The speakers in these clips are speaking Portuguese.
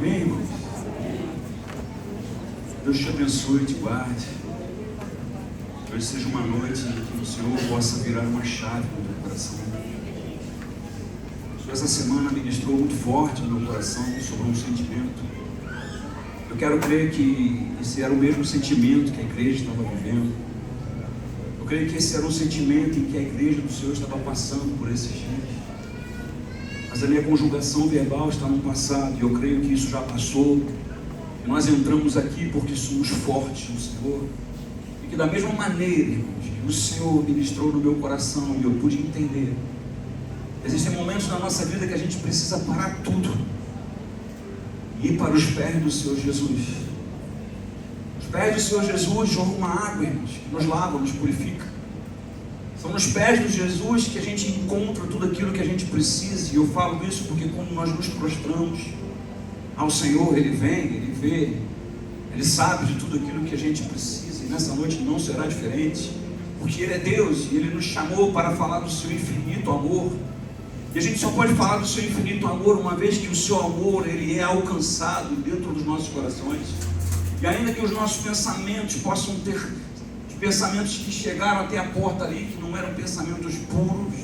Amém, irmãos? Deus te abençoe e te guarde. Que hoje seja uma noite em que o Senhor possa virar uma chave no teu coração. Essa semana ministrou muito forte no meu coração sobre um sentimento. Eu quero crer que esse era o mesmo sentimento que a igreja estava vivendo. Eu creio que esse era um sentimento em que a igreja do Senhor estava passando por esses dias. Mas a minha conjugação verbal está no passado e eu creio que isso já passou. E nós entramos aqui porque somos fortes no Senhor. E que da mesma maneira, irmãos, que o Senhor ministrou no meu coração e eu pude entender. Existem momentos na nossa vida que a gente precisa parar tudo e ir para os pés do Senhor Jesus. Os pés do Senhor Jesus jogam uma água, irmãos, que nos lava, nos purifica. São nos pés de Jesus que a gente encontra tudo aquilo que a gente precisa. E eu falo isso porque quando nós nos prostramos ao Senhor, Ele vem, Ele vê, Ele sabe de tudo aquilo que a gente precisa. E nessa noite não será diferente, porque Ele é Deus e Ele nos chamou para falar do seu infinito amor. E a gente só pode falar do seu infinito amor uma vez que o seu amor, ele é alcançado dentro dos nossos corações. E ainda que os nossos pensamentos possam ter pensamentos que chegaram até a porta ali, que não eram pensamentos puros,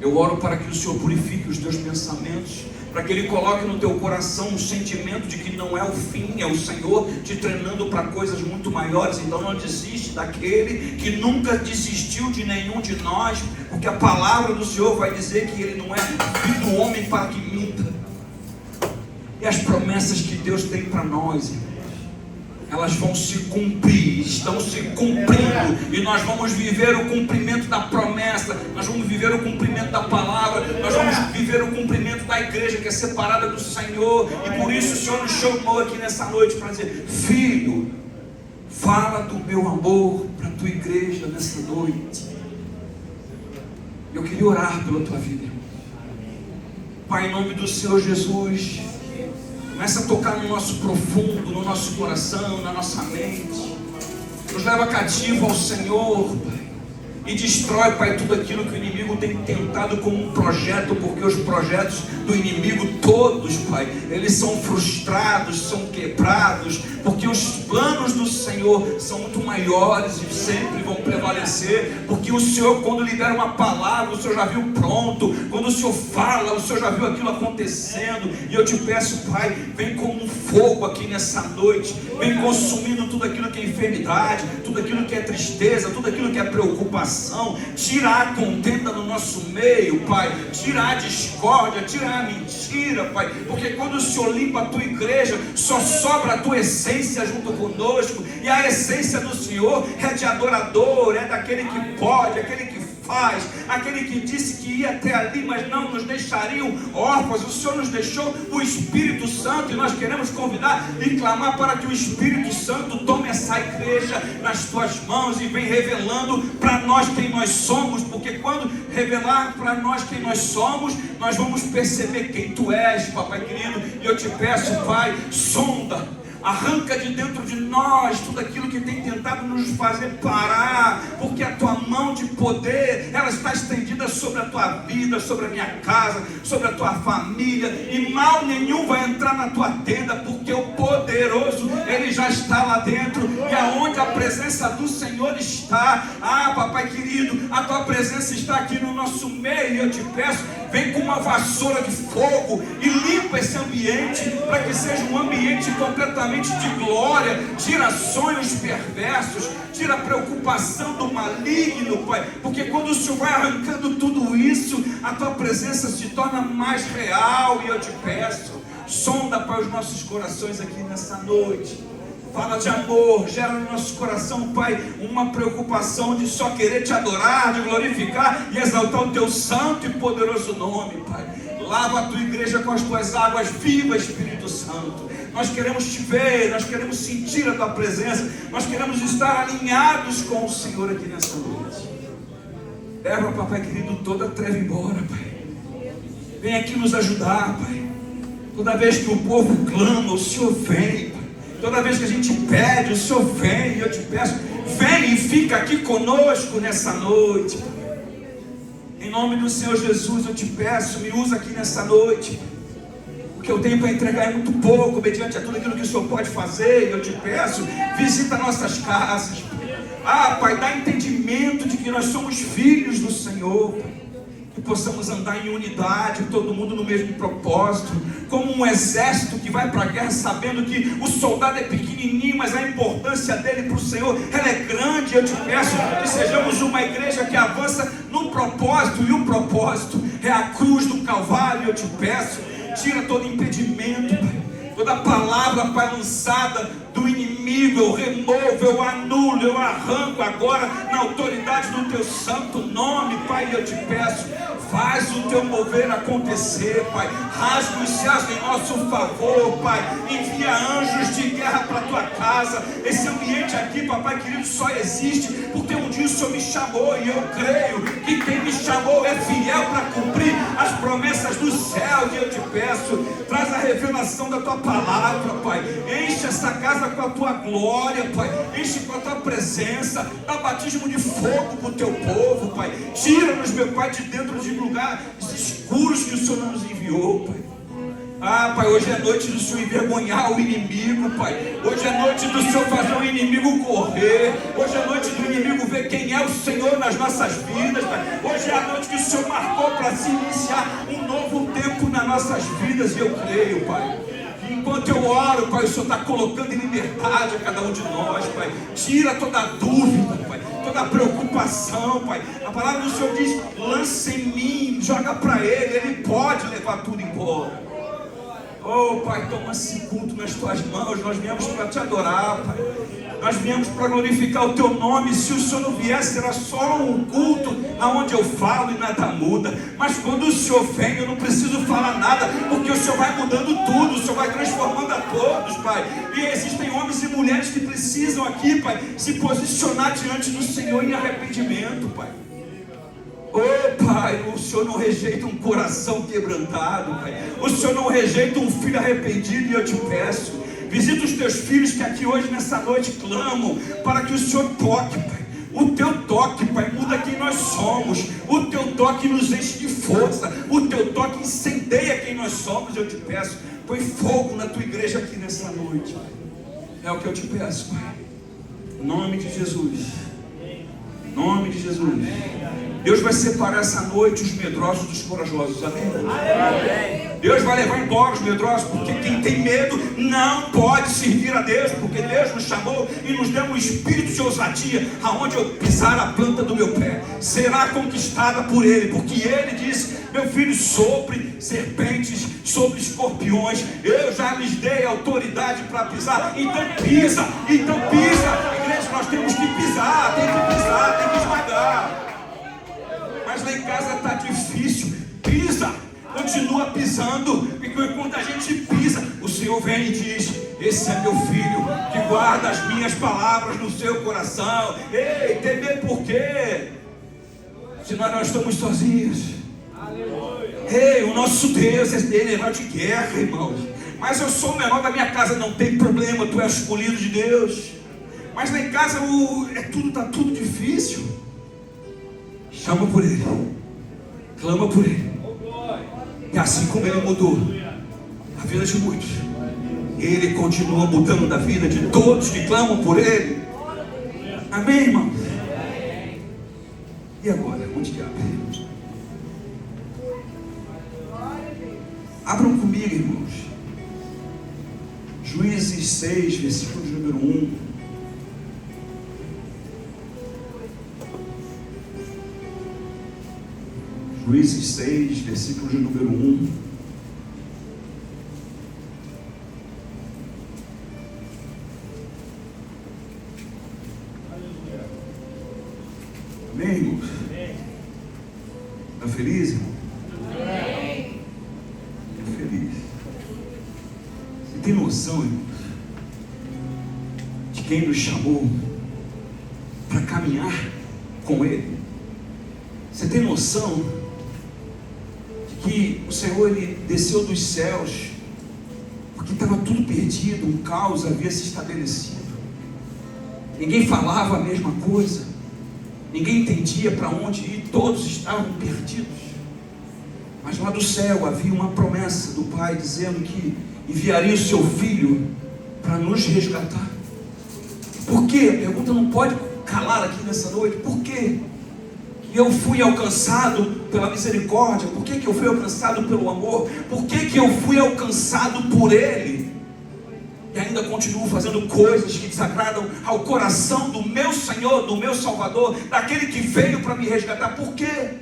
eu oro para que o Senhor purifique os teus pensamentos, para que Ele coloque no teu coração um sentimento de que não é o fim, é o Senhor te treinando para coisas muito maiores. Então não desiste daquele que nunca desistiu de nenhum de nós, porque a palavra do Senhor vai dizer que Ele não é filho do homem para que minta. E as promessas que Deus tem para nós, irmãos, elas vão se cumprir, estão se cumprindo, e nós vamos viver o cumprimento da promessa, nós vamos viver o cumprimento da palavra, nós vamos viver o cumprimento da igreja que é separada do Senhor. E por isso o Senhor nos chamou aqui nessa noite para dizer: filho, fala do meu amor para a tua igreja nessa noite. Eu queria orar pela tua vida, irmão. Pai, em nome do Senhor Jesus, começa a tocar no nosso profundo, no nosso coração, na nossa mente. Nos leva cativo ao Senhor, Pai. E destrói, Pai, tudo aquilo que o inimigo tem tentado como um projeto, porque os projetos do inimigo todos, Pai, eles são frustrados, são quebrados, porque os planos do Senhor são muito maiores e sempre vão prevalecer, porque o Senhor, quando libera uma palavra, o Senhor já viu pronto, quando o Senhor fala, o Senhor já viu aquilo acontecendo. E eu te peço, Pai, vem como um fogo aqui nessa noite, vem consumindo tudo aquilo que é enfermidade, tudo aquilo que é tristeza, tudo aquilo que é preocupação. Tira a contenda do nosso meio, Pai. Tira a discórdia, tira a mentira, Pai. Porque quando o Senhor limpa a tua igreja, só sobra a tua essência junto conosco. E a essência do Senhor é de adorador, é daquele que pode, aquele que faz, aquele que disse que ia até ali, mas não nos deixariam órfãos. O Senhor nos deixou o Espírito Santo, e nós queremos convidar e clamar para que o Espírito Santo tome essa igreja nas tuas mãos e vem revelando para nós quem nós somos, porque quando revelar para nós quem nós somos, nós vamos perceber quem tu és, papai querido. E eu te peço, Pai, sonda, arranca de dentro de nós tudo aquilo que tem tentado nos fazer parar, porque a tua mão de poder, ela está estendida sobre a tua vida, sobre a minha casa, sobre a tua família, e mal nenhum vai entrar na tua tenda, porque o poderoso, ele já está lá dentro. E aonde a presença do Senhor está, papai querido, a tua presença está aqui no nosso meio. E eu te peço, vem com uma vassoura de fogo e limpa esse ambiente, para que seja um ambiente completamente de glória. Tira sonhos perversos, tira a preocupação do maligno, Pai, porque quando o Senhor vai arrancando tudo isso, a tua presença se torna mais real. E eu te peço, sonda, Pai, os nossos corações aqui nessa noite. Fala de amor, gera no nosso coração, Pai, uma preocupação de só querer te adorar, de glorificar e exaltar o teu santo e poderoso nome, Pai. Lava a tua igreja com as tuas águas vivas, Espírito Santo. Nós queremos te ver, nós queremos sentir a tua presença, nós queremos estar alinhados com o Senhor aqui nessa noite. Leva, papai querido, toda a treva embora, Pai. Vem aqui nos ajudar, Pai. Toda vez que o povo clama, o Senhor vem, Pai. Toda vez que a gente pede, o Senhor vem. E eu te peço, vem e fica aqui conosco nessa noite, Pai. Em nome do Senhor Jesus, eu te peço, me usa aqui nessa noite, Pai. que eu tenho para entregar é muito pouco, mediante a tudo aquilo que o Senhor pode fazer. E eu te peço, visita nossas casas, Pai. Pai, dá entendimento de que nós somos filhos do Senhor, Pai. Que possamos andar em unidade, todo mundo no mesmo propósito, como um exército que vai para a guerra sabendo que o soldado é pequenininho, mas a importância dele para o Senhor, ela é grande. Eu te peço que sejamos uma igreja que avança no propósito, e o propósito é a cruz do Calvário. Eu te peço, tira todo impedimento, Pai. Toda palavra, Pai, lançada do inimigo, eu removo, eu anulo, eu arranco agora na autoridade do teu santo nome, Pai. Eu te peço, faz o teu mover acontecer, Pai. Rasga os céus em nosso favor, Pai. Envia anjos de guerra para a tua casa. Esse ambiente aqui, Papai querido, só existe porque um dia o Senhor me chamou, e eu creio que quem me chamou é fiel para cumprir as promessas do céu. E eu te peço, traz a revelação da tua palavra, Pai. Enche essa casa com a tua glória, Pai. Enche com a tua presença. Dá batismo de fogo para o teu povo, Pai. Tira-nos, meu Pai, de dentro de lugares escuros que o Senhor nos enviou, Pai. Pai, hoje é noite do Senhor envergonhar o inimigo, Pai. Hoje é noite do Senhor fazer o inimigo correr. Hoje é noite do inimigo ver quem é o Senhor nas nossas vidas, Pai. Hoje é a noite que o Senhor marcou para se iniciar um novo tempo nas nossas vidas. E eu creio, Pai, que enquanto eu oro, Pai, o Senhor está colocando em liberdade a cada um de nós, Pai. Tira toda a dúvida, Pai, toda a preocupação, Pai. A palavra do Senhor diz: lança em mim, joga para Ele pode levar tudo embora. Oh, Pai, toma esse culto nas tuas mãos. Nós viemos para te adorar, Pai. Nós viemos para glorificar o teu nome. Se o Senhor não viesse, será só um culto aonde eu falo e nada muda. Mas quando o Senhor vem, eu não preciso falar nada, porque o Senhor vai mudando tudo, o Senhor vai transformando a todos, Pai. E existem homens e mulheres que precisam aqui, Pai, se posicionar diante do Senhor em arrependimento, Pai. Oh, Pai, o Senhor não rejeita um coração quebrantado, Pai. O Senhor não rejeita um filho arrependido. E eu te peço, visita os teus filhos que aqui hoje, nessa noite, clamam para que o Senhor toque, Pai. O teu toque, Pai, muda quem nós somos. O teu toque nos enche de força. O teu toque incendeia quem nós somos. Eu te peço, põe fogo na tua igreja aqui nessa noite. É o que eu te peço, Pai. Em nome de Jesus. Em nome de Jesus. Deus vai separar essa noite os medrosos dos corajosos. Amém? Deus vai levar embora os medrosos, porque quem tem medo não pode servir a Deus, porque Deus nos chamou e nos deu um espírito de ousadia. Aonde eu pisar a planta do meu pé será conquistada por Ele, porque Ele disse: meu filho, sobre serpentes, sobre escorpiões, eu já lhes dei autoridade para pisar. Então pisa, igreja. Nós temos que pisar, tem que esmagar. Mas lá em casa está difícil. Pisa, continua pisando. E quando a gente pisa, o Senhor vem e diz: esse é meu filho, que guarda as minhas palavras no seu coração. Ei, temer por quê? Se nós não estamos sozinhos. Ei, o nosso Deus é general de guerra, irmãos. Mas eu sou o menor da minha casa, não tem problema, tu és escolhido de Deus. Mas lá em casa está tudo difícil. Chama por Ele, clama por Ele. E assim como Ele mudou a vida de muitos, Ele continua mudando a vida de todos que clamam por Ele. Amém, irmãos? E agora, onde que abre? Abram comigo, irmãos, Juízes 6, versículo de número 1. Juízes 6, versículo de número 1. Amém, irmãos? Está feliz, irmão? Amém. Estou feliz. Você tem noção, irmãos, de quem nos chamou para caminhar com Ele? Você tem noção que o Senhor, Ele desceu dos céus porque estava tudo perdido, um caos havia se estabelecido, ninguém falava a mesma coisa, ninguém entendia para onde ir, todos estavam perdidos. Mas lá do céu havia uma promessa do Pai dizendo que enviaria o seu Filho para nos resgatar. Por quê? A pergunta não pode calar aqui nessa noite. Por quê que eu fui alcançado pela misericórdia? Por que eu fui alcançado pelo amor? Por que eu fui alcançado por Ele? E ainda continuo fazendo coisas que desagradam ao coração do meu Senhor, do meu Salvador, daquele que veio para me resgatar. Por quê?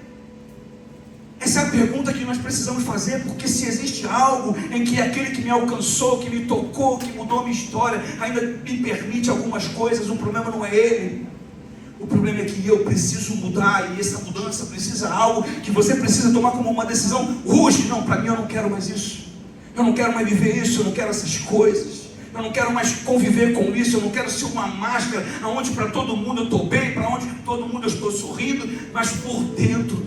Essa é a pergunta que nós precisamos fazer, porque se existe algo em que aquele que me alcançou, que me tocou, que mudou a minha história, ainda me permite algumas coisas, o problema não é ele. O problema é que eu preciso mudar, e essa mudança precisa algo que você precisa tomar como uma decisão hoje. Não, para mim eu não quero mais isso. Eu não quero mais viver isso, eu não quero essas coisas. Eu não quero mais conviver com isso. Eu não quero ser uma máscara onde para todo mundo eu estou bem, para onde todo mundo eu estou sorrindo, mas por dentro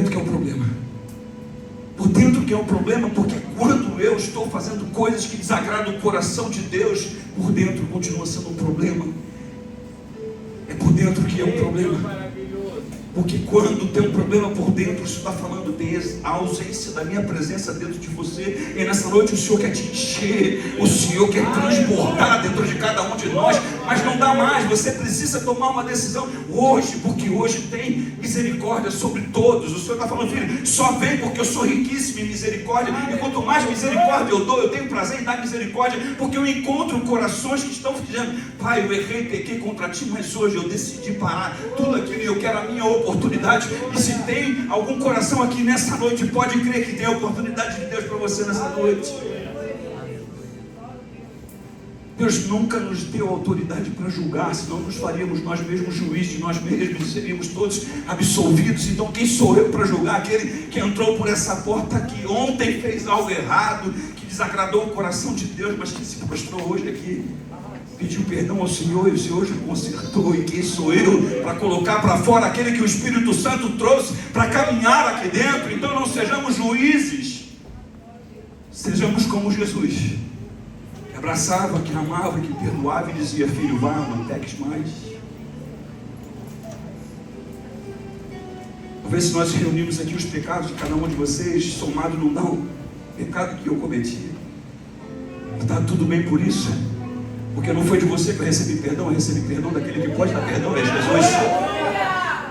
que é o problema. Por dentro que é o problema, porque quando eu estou fazendo coisas que desagradam o coração de Deus, por dentro continua sendo um problema. É por dentro que é um problema. Porque quando tem um problema por dentro, isso está falando da ausência da minha presença dentro de você. E nessa noite o Senhor quer te encher, o Senhor quer transbordar dentro de cada um de nós. Mas não dá mais, você precisa tomar uma decisão hoje, porque hoje tem misericórdia sobre todos. O Senhor está falando, filho, só vem porque eu sou riquíssimo em misericórdia. E quanto mais misericórdia eu dou, eu tenho prazer em dar misericórdia, porque eu encontro corações que estão dizendo, Pai, eu errei, pequei contra ti, mas hoje eu decidi parar tudo aquilo e eu quero a minha oportunidade. E se tem algum coração aqui nessa noite, pode crer que tem a oportunidade de Deus para você nessa noite. Deus nunca nos deu autoridade para julgar, senão nos faríamos nós mesmos juízes de nós mesmos, seríamos todos absolvidos. Então quem sou eu para julgar aquele que entrou por essa porta aqui, ontem fez algo errado, que desagradou o coração de Deus, mas que se prostrou hoje aqui, pediu perdão ao Senhor, e o Senhor já consertou. E quem sou eu para colocar para fora aquele que o Espírito Santo trouxe para caminhar aqui dentro? Então não sejamos juízes, sejamos como Jesus, que abraçava, que amava, que perdoava e dizia, filho, vá, não peques mais. Talvez se nós reunirmos aqui os pecados de cada um de vocês, somado não dá o pecado que eu cometi. Está tudo bem por isso. Porque não foi de você que eu recebi perdão daquele que pode dar perdão, é Jesus.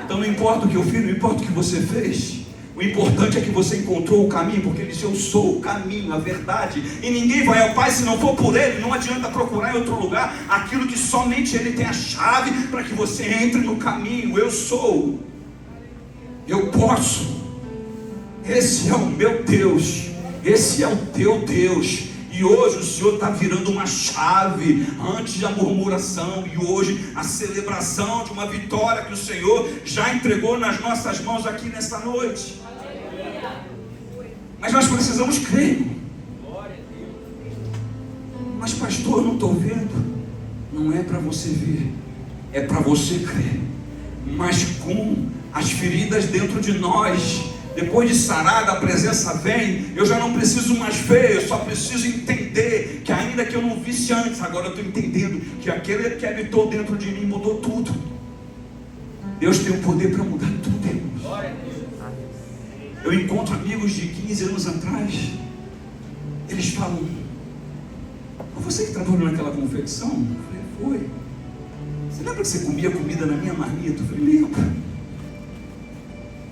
Então não importa o que eu fiz, não importa o que você fez. O importante é que você encontrou o caminho, porque ele disse, eu sou o caminho, a verdade. E ninguém vai ao Pai se não for por ele. Não adianta procurar em outro lugar aquilo que somente ele tem a chave para que você entre no caminho. Eu sou. Eu posso. Esse é o meu Deus. Esse é o teu Deus. E hoje o Senhor está virando uma chave antes da murmuração. E hoje a celebração de uma vitória que o Senhor já entregou nas nossas mãos aqui nessa noite. Mas nós precisamos crer. Mas pastor, eu não estou vendo. Não é para você ver, é para você crer. Mas com as feridas dentro de nós, depois de sarada, a presença vem. Eu já não preciso mais ver, eu só preciso entender que ainda que eu não visse antes, agora eu estou entendendo que aquele que habitou dentro de mim mudou tudo. Deus tem o poder para mudar tudo, irmãos. Eu encontro amigos de 15 anos atrás, eles falam, foi você que trabalhou naquela confecção? Eu falei, foi. Você lembra que você comia comida na minha marmita? Eu falei, lembro.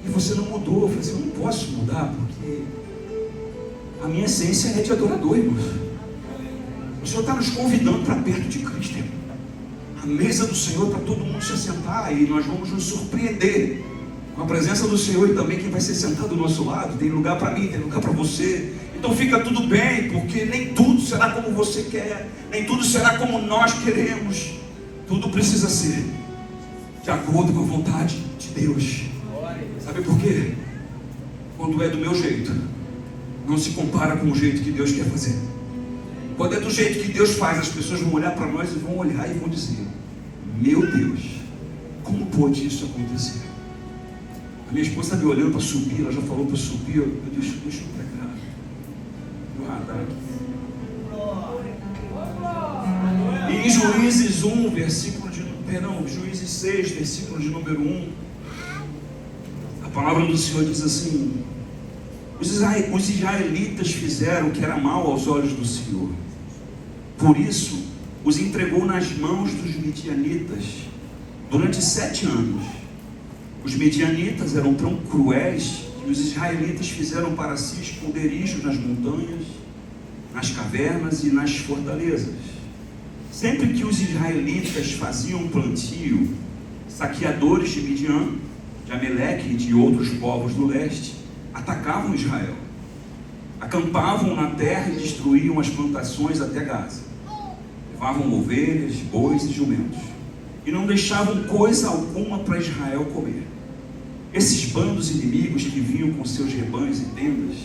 E você não mudou. Eu falei assim, eu não posso mudar, porque a minha essência é de adorador, irmãos. O Senhor está nos convidando para perto de Cristo, irmão. A mesa do Senhor para todo mundo se assentar, e nós vamos nos surpreender com a presença do Senhor. E também quem vai ser sentado do nosso lado, tem lugar para mim, tem lugar para você. Então fica tudo bem, porque nem tudo será como você quer, nem tudo será como nós queremos. Tudo precisa ser de acordo com a vontade de Deus. Sabe por quê? Quando é do meu jeito, não se compara com o jeito que Deus quer fazer. Quando é do jeito que Deus faz, as pessoas vão olhar para nós e vão olhar e vão dizer, meu Deus, como pôde isso acontecer? A minha esposa está me olhando para subir, ela já falou para subir, eu disse, deixa eu pegar no radar aqui. E em Juízes 1, Juízes 6, versículo de número 1, a A palavra do Senhor diz assim: os israelitas fizeram o que era mal aos olhos do Senhor, por isso os entregou nas mãos dos midianitas durante 7 anos. Os midianitas eram tão cruéis que os israelitas fizeram para si esconderijos nas montanhas, nas cavernas e nas fortalezas. Sempre que os israelitas faziam plantio, saqueadores de Midian, de Ameleque e de outros povos do leste atacavam Israel, acampavam na terra e destruíam as plantações até Gaza. Levavam ovelhas, bois e jumentos, e não deixavam coisa alguma para Israel comer. Esses bandos inimigos que vinham com seus rebanhos e tendas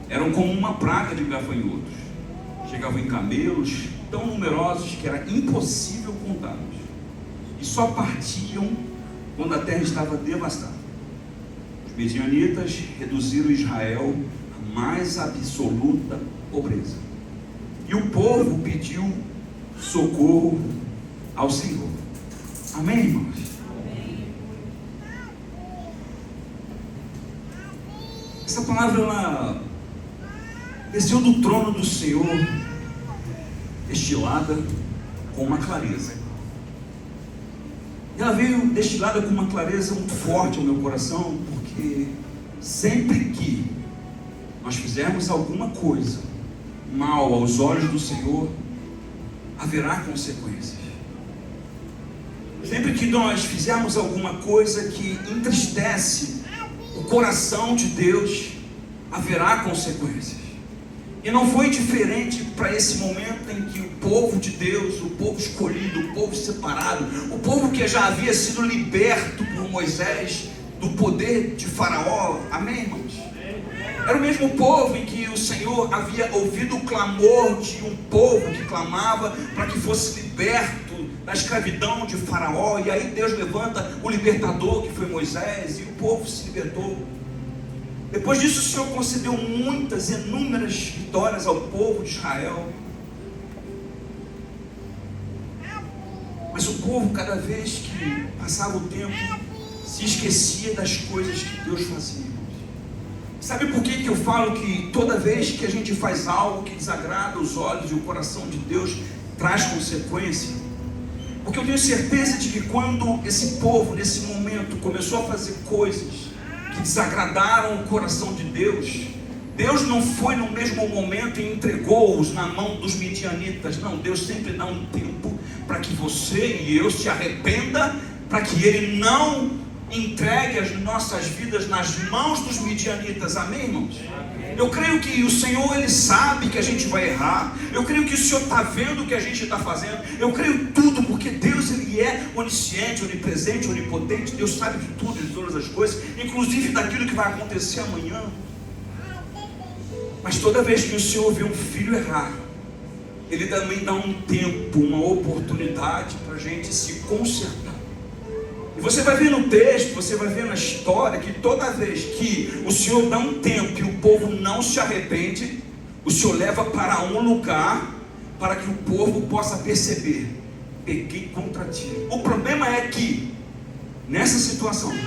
eram como uma praga de gafanhotos. Chegavam em camelos tão numerosos que era impossível contá-los, e só partiam quando a terra estava devastada. Os midianitas reduziram Israel à mais absoluta pobreza, e o povo pediu socorro ao Senhor. Amém, irmãos? Amém. Essa palavra, ela desceu do trono do Senhor, destilada com uma clareza. Ela veio destilada com uma clareza muito forte ao meu coração, porque sempre que nós fizermos alguma coisa mal aos olhos do Senhor, haverá consequências. Sempre que nós fizermos alguma coisa que entristece o coração de Deus, haverá consequências. E não foi diferente para esse momento em que o povo de Deus, o povo escolhido, o povo separado, o povo que já havia sido liberto por Moisés do poder de Faraó. Amém, irmãos? Era o mesmo povo em que o Senhor havia ouvido o clamor de um povo que clamava para que fosse liberto da escravidão de Faraó. E aí Deus levanta o libertador, que foi Moisés, e o povo se libertou. Depois disso, o Senhor concedeu muitas, inúmeras vitórias ao povo de Israel. Mas o povo, cada vez que passava o tempo, se esquecia das coisas que Deus fazia. Sabe por que eu falo que toda vez que a gente faz algo que desagrada os olhos e o coração de Deus, traz consequência? Porque eu tenho certeza de que quando esse povo, nesse momento, começou a fazer coisas que desagradaram o coração de Deus, Deus não foi no mesmo momento e entregou-os na mão dos midianitas. Não, Deus sempre dá um tempo para que você e eu se arrependa, para que Ele não entregue as nossas vidas nas mãos dos midianitas. Amém, irmãos? Eu creio que o Senhor, Ele sabe que a gente vai errar. Eu creio que o Senhor está vendo o que a gente está fazendo. Eu creio tudo, porque Deus, Ele é onisciente, onipresente, onipotente. Deus sabe de tudo, de todas as coisas, inclusive daquilo que vai acontecer amanhã. Mas toda vez que o Senhor vê um filho errar, Ele também dá um tempo, uma oportunidade para a gente se consertar. E você vai ver no texto, você vai ver na história, que toda vez que o Senhor dá um tempo e o povo não se arrepende, o Senhor leva para um lugar, para que o povo possa perceber: pequei contra ti. O problema é que, nessa situação,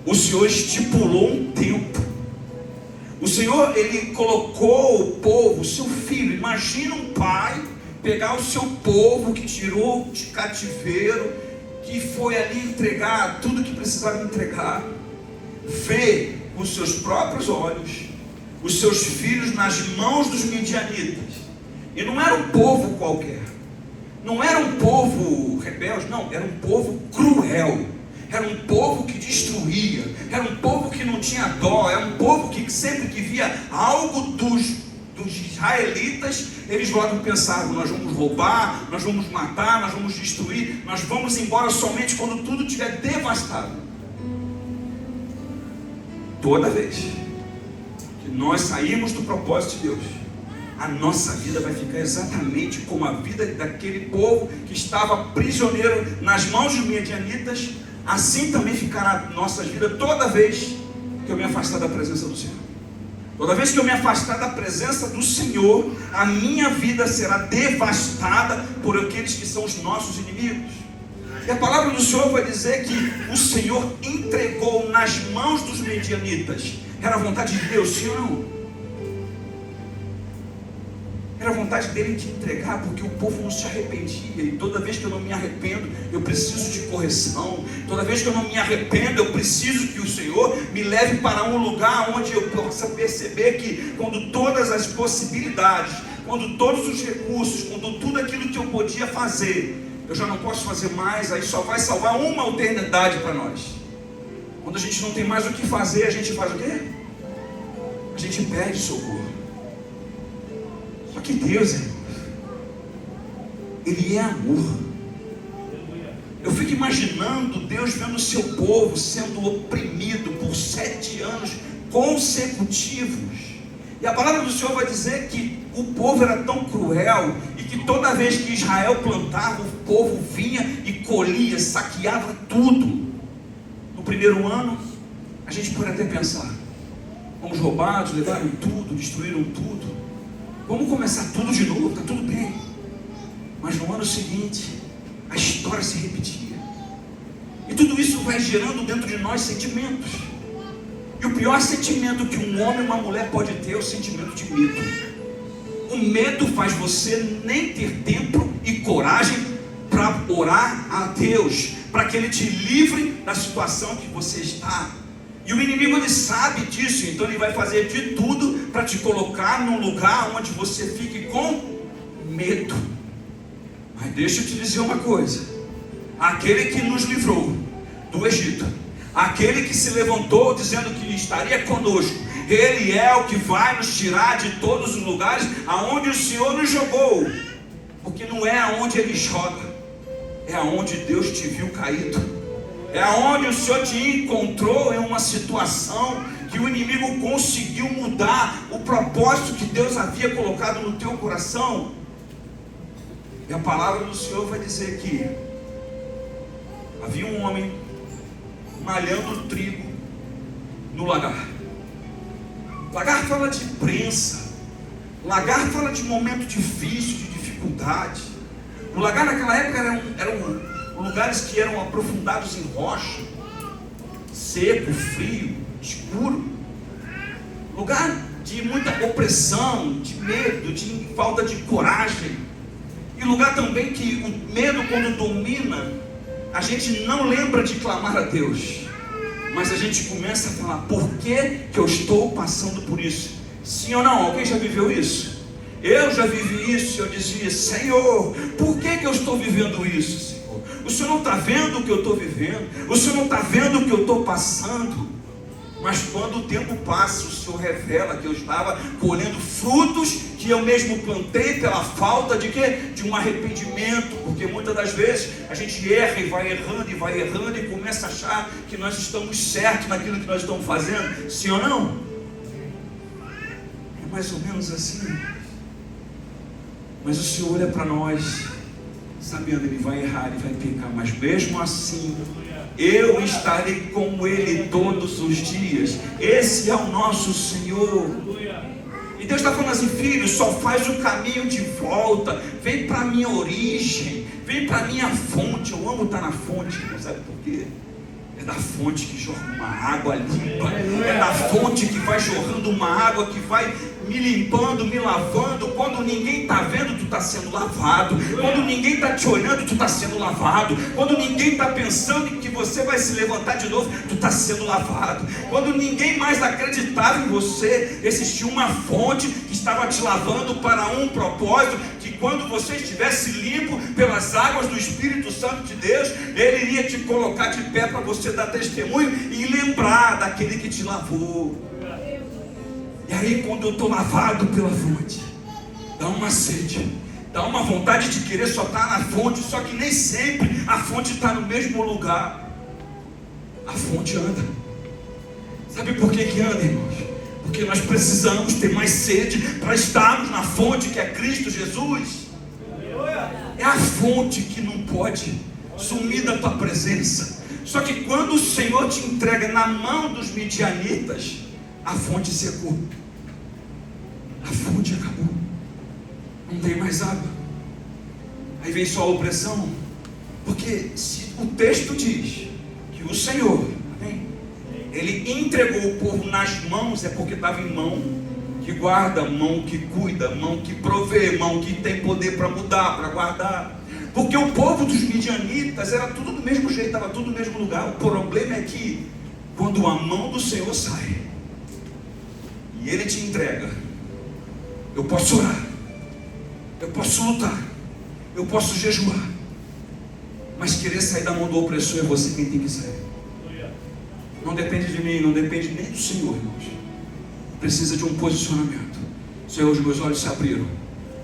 o Senhor estipulou um tempo. O Senhor, Ele colocou o povo, o seu filho. Imagina um pai pegar o seu povo que tirou de cativeiro, que foi ali entregar tudo que precisava entregar, ver com os seus próprios olhos os seus filhos nas mãos dos midianitas. E não era um povo qualquer, não era um povo rebelde, não, era um povo cruel, era um povo que destruía, era um povo que não tinha dó, era um povo que sempre que via algo dos israelitas, eles logo pensavam: nós vamos roubar, nós vamos matar, nós vamos destruir, nós vamos embora somente quando tudo estiver devastado. Toda vez que nós saímos do propósito de Deus, a nossa vida vai ficar exatamente como a vida daquele povo que estava prisioneiro nas mãos dos midianitas. Assim também ficará a nossa vida toda vez que eu me afastar da presença do Senhor. Toda vez que eu me afastar da presença do Senhor, a minha vida será devastada por aqueles que são os nossos inimigos. E a palavra do Senhor vai dizer que o Senhor entregou nas mãos dos medianitas. Era a vontade de Deus, sim ou não? Era a vontade dele de entregar, porque o povo não se arrependia. E toda vez que eu não me arrependo, eu preciso de correção. Toda vez que eu não me arrependo, eu preciso que o Senhor me leve para um lugar onde eu possa perceber que quando todas as possibilidades, quando todos os recursos, quando tudo aquilo que eu podia fazer, eu já não posso fazer mais, aí só vai salvar uma alternidade para nós. Quando a gente não tem mais o que fazer, a gente faz o quê? A gente pede socorro. Só que Deus, irmãos, Ele é amor. Eu fico imaginando Deus vendo o seu povo sendo oprimido por 7 anos consecutivos. E a palavra do Senhor vai dizer que o povo era tão cruel e que toda vez que Israel plantava, o povo vinha e colhia, saqueava tudo. No primeiro ano, a gente pode até pensar: fomos roubados, levaram tudo, destruíram tudo, vamos começar tudo de novo, está tudo bem. Mas no ano seguinte, a história se repetia. E tudo isso vai gerando dentro de nós sentimentos. E o pior sentimento que um homem e uma mulher pode ter é o sentimento de medo. O medo faz você nem ter tempo e coragem para orar a Deus, para que Ele te livre da situação que você está. E o inimigo, ele sabe disso, então ele vai fazer de tudo para te colocar num lugar onde você fique com medo. Mas deixa eu te dizer uma coisa: aquele que nos livrou do Egito, aquele que se levantou dizendo que estaria conosco, Ele é o que vai nos tirar de todos os lugares aonde o Senhor nos jogou. Porque não é aonde Ele joga, é aonde Deus te viu caído. É aonde o Senhor te encontrou em uma situação que o inimigo conseguiu mudar o propósito que Deus havia colocado no teu coração. E a palavra do Senhor vai dizer que havia um homem malhando trigo no lagar. Lagar fala de prensa. Lagar fala de momento difícil, de dificuldade. O lagar naquela época eram lugares que eram aprofundados em rocha, seco, frio, escuro. Lugar de muita opressão, de medo, de falta de coragem. E lugar também que o medo, quando domina, a gente não lembra de clamar a Deus, mas a gente começa a falar: por que eu estou passando por isso? Sim ou não? Alguém já viveu isso? Eu já vivi isso. Eu dizia: Senhor, por que eu estou vivendo isso, Senhor? O Senhor não está vendo o que eu estou vivendo? O Senhor não está vendo o que eu estou passando? Mas quando o tempo passa, o Senhor revela que eu estava colhendo frutos que eu mesmo plantei pela falta de quê? De um arrependimento. Porque muitas das vezes a gente erra e vai errando e começa a achar que nós estamos certos naquilo que nós estamos fazendo. Sim ou não? É mais ou menos assim. Mas o Senhor olha para nós, sabendo Ele vai errar e vai pecar, mas mesmo assim eu estarei com Ele todos os dias. Esse é o nosso Senhor. E Deus está falando assim: filho, só faz o caminho de volta, vem para a minha origem, vem para a minha fonte. Eu amo estar na fonte, não sabe por quê? É da fonte que jorra uma água limpa, é da fonte que vai jorrando uma água que vai me limpando, me lavando. Quando ninguém está vendo, tu está sendo lavado. Quando ninguém está te olhando, tu está sendo lavado. Quando ninguém está pensando em que você vai se levantar de novo, tu está sendo lavado. Quando ninguém mais acreditava em você, existia uma fonte que estava te lavando para um propósito, que quando você estivesse limpo pelas águas do Espírito Santo de Deus, Ele iria te colocar de pé para você dar testemunho e lembrar daquele que te lavou. E aí, quando eu estou lavado pela fonte, dá uma sede, dá uma vontade de querer só estar na fonte. Só que nem sempre a fonte está no mesmo lugar. A fonte anda. Sabe por que anda, irmãos? Porque nós precisamos ter mais sede para estarmos na fonte, que é Cristo Jesus. É a fonte que não pode sumir da tua presença. Só que quando o Senhor te entrega na mão dos midianitas, a fonte secou. A fonte acabou. Não tem mais água. Aí vem só a opressão, Porque se o texto diz que o Senhor, amém, Ele entregou o povo nas mãos, é porque estava em mão que guarda, mão que cuida, mão que provê, mão que tem poder para mudar, para guardar. Porque o povo dos midianitas era tudo do mesmo jeito, estava tudo no mesmo lugar. O problema é que quando a mão do Senhor sai e Ele te entrega, eu posso orar, eu posso lutar, eu posso jejuar, mas querer sair da mão do opressor é você quem tem que sair. Não depende de mim, não depende nem do Senhor, irmãos. Precisa de um posicionamento. Senhor, os meus olhos se abriram.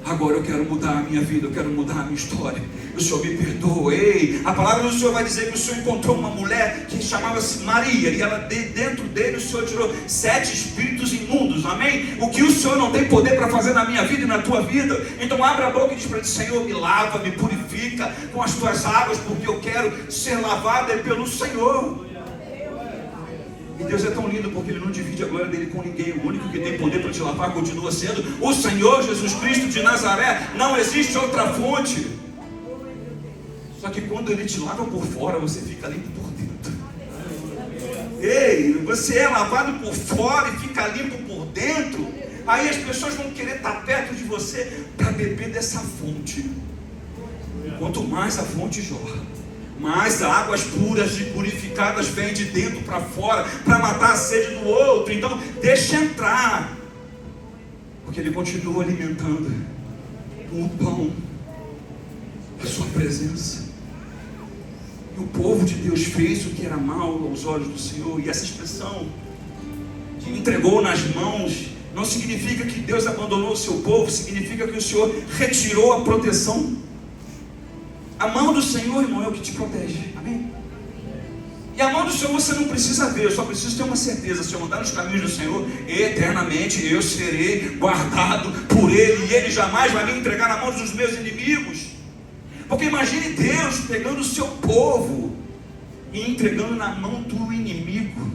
Agora eu quero mudar a minha vida, eu quero mudar a minha história. O Senhor me perdoa. Ei, a palavra do Senhor vai dizer que o Senhor encontrou uma mulher que chamava-se Maria, e ela, dentro dele, o Senhor tirou 7 espíritos imundos, amém? O que o Senhor não tem poder para fazer na minha vida e na tua vida, então abre a boca e diz para ele: Senhor, me lava, me purifica com as tuas águas, porque eu quero ser lavada pelo Senhor. E Deus é tão lindo porque Ele não divide a glória dele com ninguém. O único que tem poder para te lavar continua sendo o Senhor Jesus Cristo de Nazaré. Não existe outra fonte. Só que quando Ele te lava por fora, você fica limpo por dentro. Ei, você é lavado por fora e fica limpo por dentro. Aí as pessoas vão querer estar perto de você para beber dessa fonte. Quanto mais a fonte jorra, mais águas puras e purificadas vêm de dentro para fora, para matar a sede do outro. Então deixa entrar, porque Ele continua alimentando com o pão da sua presença. E o povo de Deus fez o que era mal aos olhos do Senhor. E essa expressão que entregou nas mãos não significa que Deus abandonou o seu povo, significa que o Senhor retirou a proteção. A mão do Senhor, irmão, é o que te protege, amém? E a mão do Senhor você não precisa ver, eu só preciso ter uma certeza: se eu andar nos caminhos do Senhor, eternamente eu serei guardado por Ele, e Ele jamais vai me entregar na mão dos meus inimigos. Porque imagine Deus pegando o seu povo e entregando na mão do inimigo.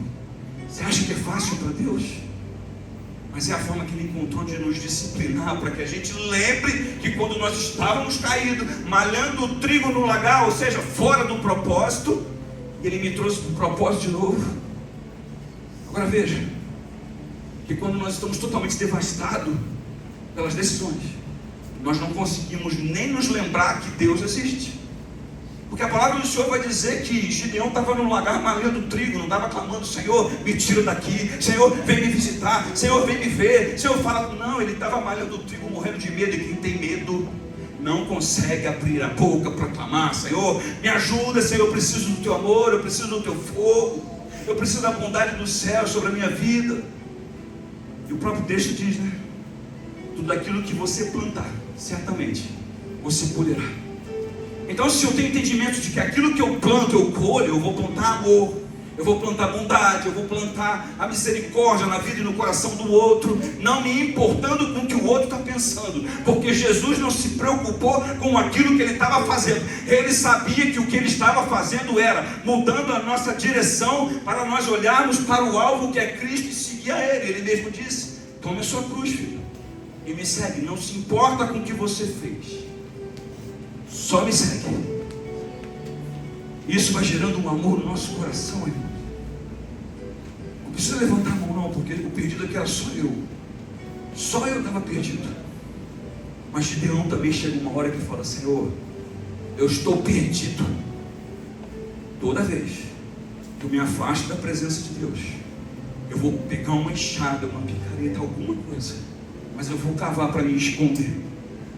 Você acha que é fácil para Deus? Mas é a forma que Ele encontrou de nos disciplinar, para que a gente lembre que quando nós estávamos caídos, malhando o trigo no lagar, ou seja, fora do propósito, Ele me trouxe para o propósito de novo. Agora veja, que quando nós estamos totalmente devastados pelas decisões, nós não conseguimos nem nos lembrar que Deus existe. Porque a palavra do Senhor vai dizer que Gideão estava no lagar malhando trigo, não estava clamando: Senhor, me tira daqui, Senhor, vem me visitar, Senhor, vem me ver. Senhor, fala. Não, ele estava malhando trigo, morrendo de medo. E quem tem medo não consegue abrir a boca para clamar: Senhor, me ajuda, Senhor, eu preciso do teu amor, eu preciso do teu fogo, eu preciso da bondade do céu sobre a minha vida. E o próprio texto diz, né? Tudo aquilo que você plantar, certamente você colherá. Então, se eu tenho entendimento de que aquilo que eu planto, eu colho, eu vou plantar amor, eu vou plantar bondade, eu vou plantar a misericórdia na vida e no coração do outro, não me importando com o que o outro está pensando, porque Jesus não se preocupou com aquilo que Ele estava fazendo. Ele sabia que o que Ele estava fazendo era mudando a nossa direção para nós olharmos para o alvo que é Cristo e seguir a Ele. Ele mesmo disse: tome a sua cruz, filho, e me segue. Não se importa com o que você fez, só me segue. Isso vai gerando um amor no nosso coração, irmão. Não precisa levantar a mão não, porque o perdido aqui era só eu. Só eu estava perdido. Mas Gideão também chega uma hora que fala: Senhor, eu estou perdido. Toda vez que eu me afasto da presença de Deus, eu vou pegar uma enxada, uma picareta, alguma coisa, mas eu vou cavar para me esconder.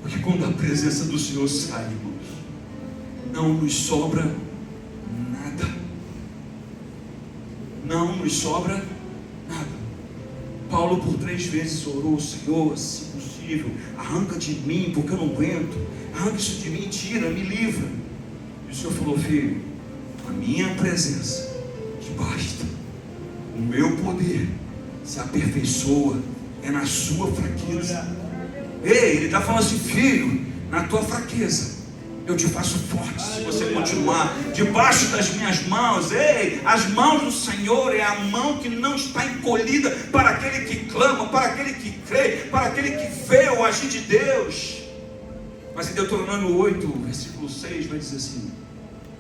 Porque quando a presença do Senhor sai, irmãos, não nos sobra nada. Não nos sobra nada. Paulo por 3 vezes orou: Senhor, se possível, arranca de mim, porque eu não aguento. Arranca isso de mim, tira, me livra. E o Senhor falou: filho, a minha presença te basta. O meu poder se aperfeiçoa na sua fraqueza. Ei, Ele está falando assim: filho, na tua fraqueza eu te faço forte, se você continuar debaixo das minhas mãos. Ei, as mãos do Senhor é a mão que não está encolhida para aquele que clama, para aquele que crê, para aquele que vê o agir de Deus. Mas em Deuteronômio 8, versículo 6, vai dizer assim: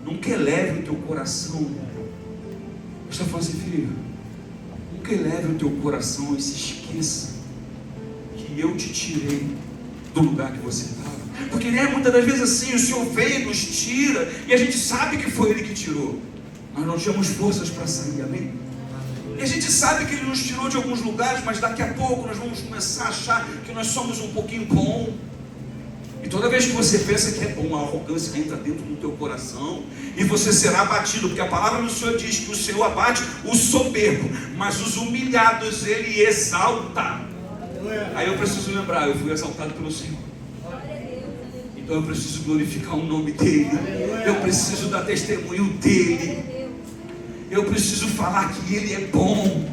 nunca eleve o teu coração. Ele está falando assim, filho, nunca eleve o teu coração e se esqueça que eu te tirei do lugar que você estava. Porque muitas das vezes assim, o Senhor vem, nos tira, e a gente sabe que foi Ele que tirou. Nós não tínhamos forças para sair, amém? E a gente sabe que Ele nos tirou de alguns lugares, mas daqui a pouco nós vamos começar a achar que nós somos um pouquinho bom. E toda vez que você pensa que é bom, a arrogância entra dentro do teu coração e você será abatido, porque a palavra do Senhor diz que o Senhor abate o soberbo, mas os humilhados Ele exalta. Aí eu preciso lembrar, eu fui exaltado pelo Senhor, então eu preciso glorificar o nome dEle, eu preciso dar testemunho dEle, eu preciso falar que Ele é bom,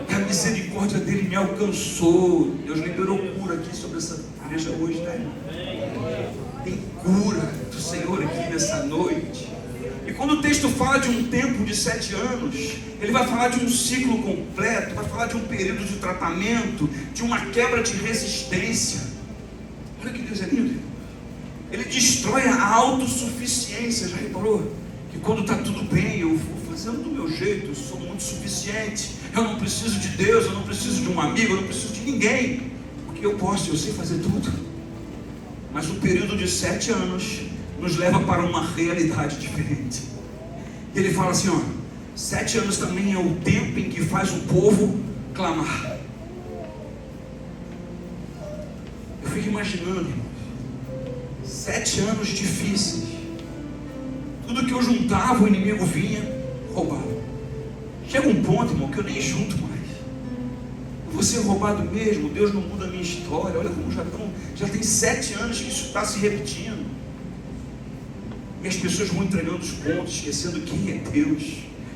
que a misericórdia dEle me alcançou. Deus liberou cura aqui sobre essa igreja hoje, né? Tem cura do Senhor aqui nessa noite. E quando o texto fala de um tempo de 7 anos, ele vai falar de um ciclo completo, vai falar de um período de tratamento, de uma quebra de resistência. Olha que Deus é lindo. Ele destrói a autossuficiência. Já reparou? Que quando está tudo bem, eu vou fazendo do meu jeito, eu sou muito suficiente, eu não preciso de Deus, eu não preciso de um amigo, eu não preciso de ninguém, porque eu sei fazer tudo. Mas o período de 7 anos nos leva para uma realidade diferente. E ele fala assim, 7 anos também é o tempo em que faz o povo clamar. Eu fico imaginando, irmãos, 7 anos difíceis. Tudo que eu juntava, o inimigo vinha, roubava. Chega um ponto, irmão, que eu nem junto mais. Eu vou ser roubado mesmo, Deus não muda a minha história. Olha como já tem 7 anos que isso está se repetindo. E as pessoas vão entregando os pontos, esquecendo quem é Deus.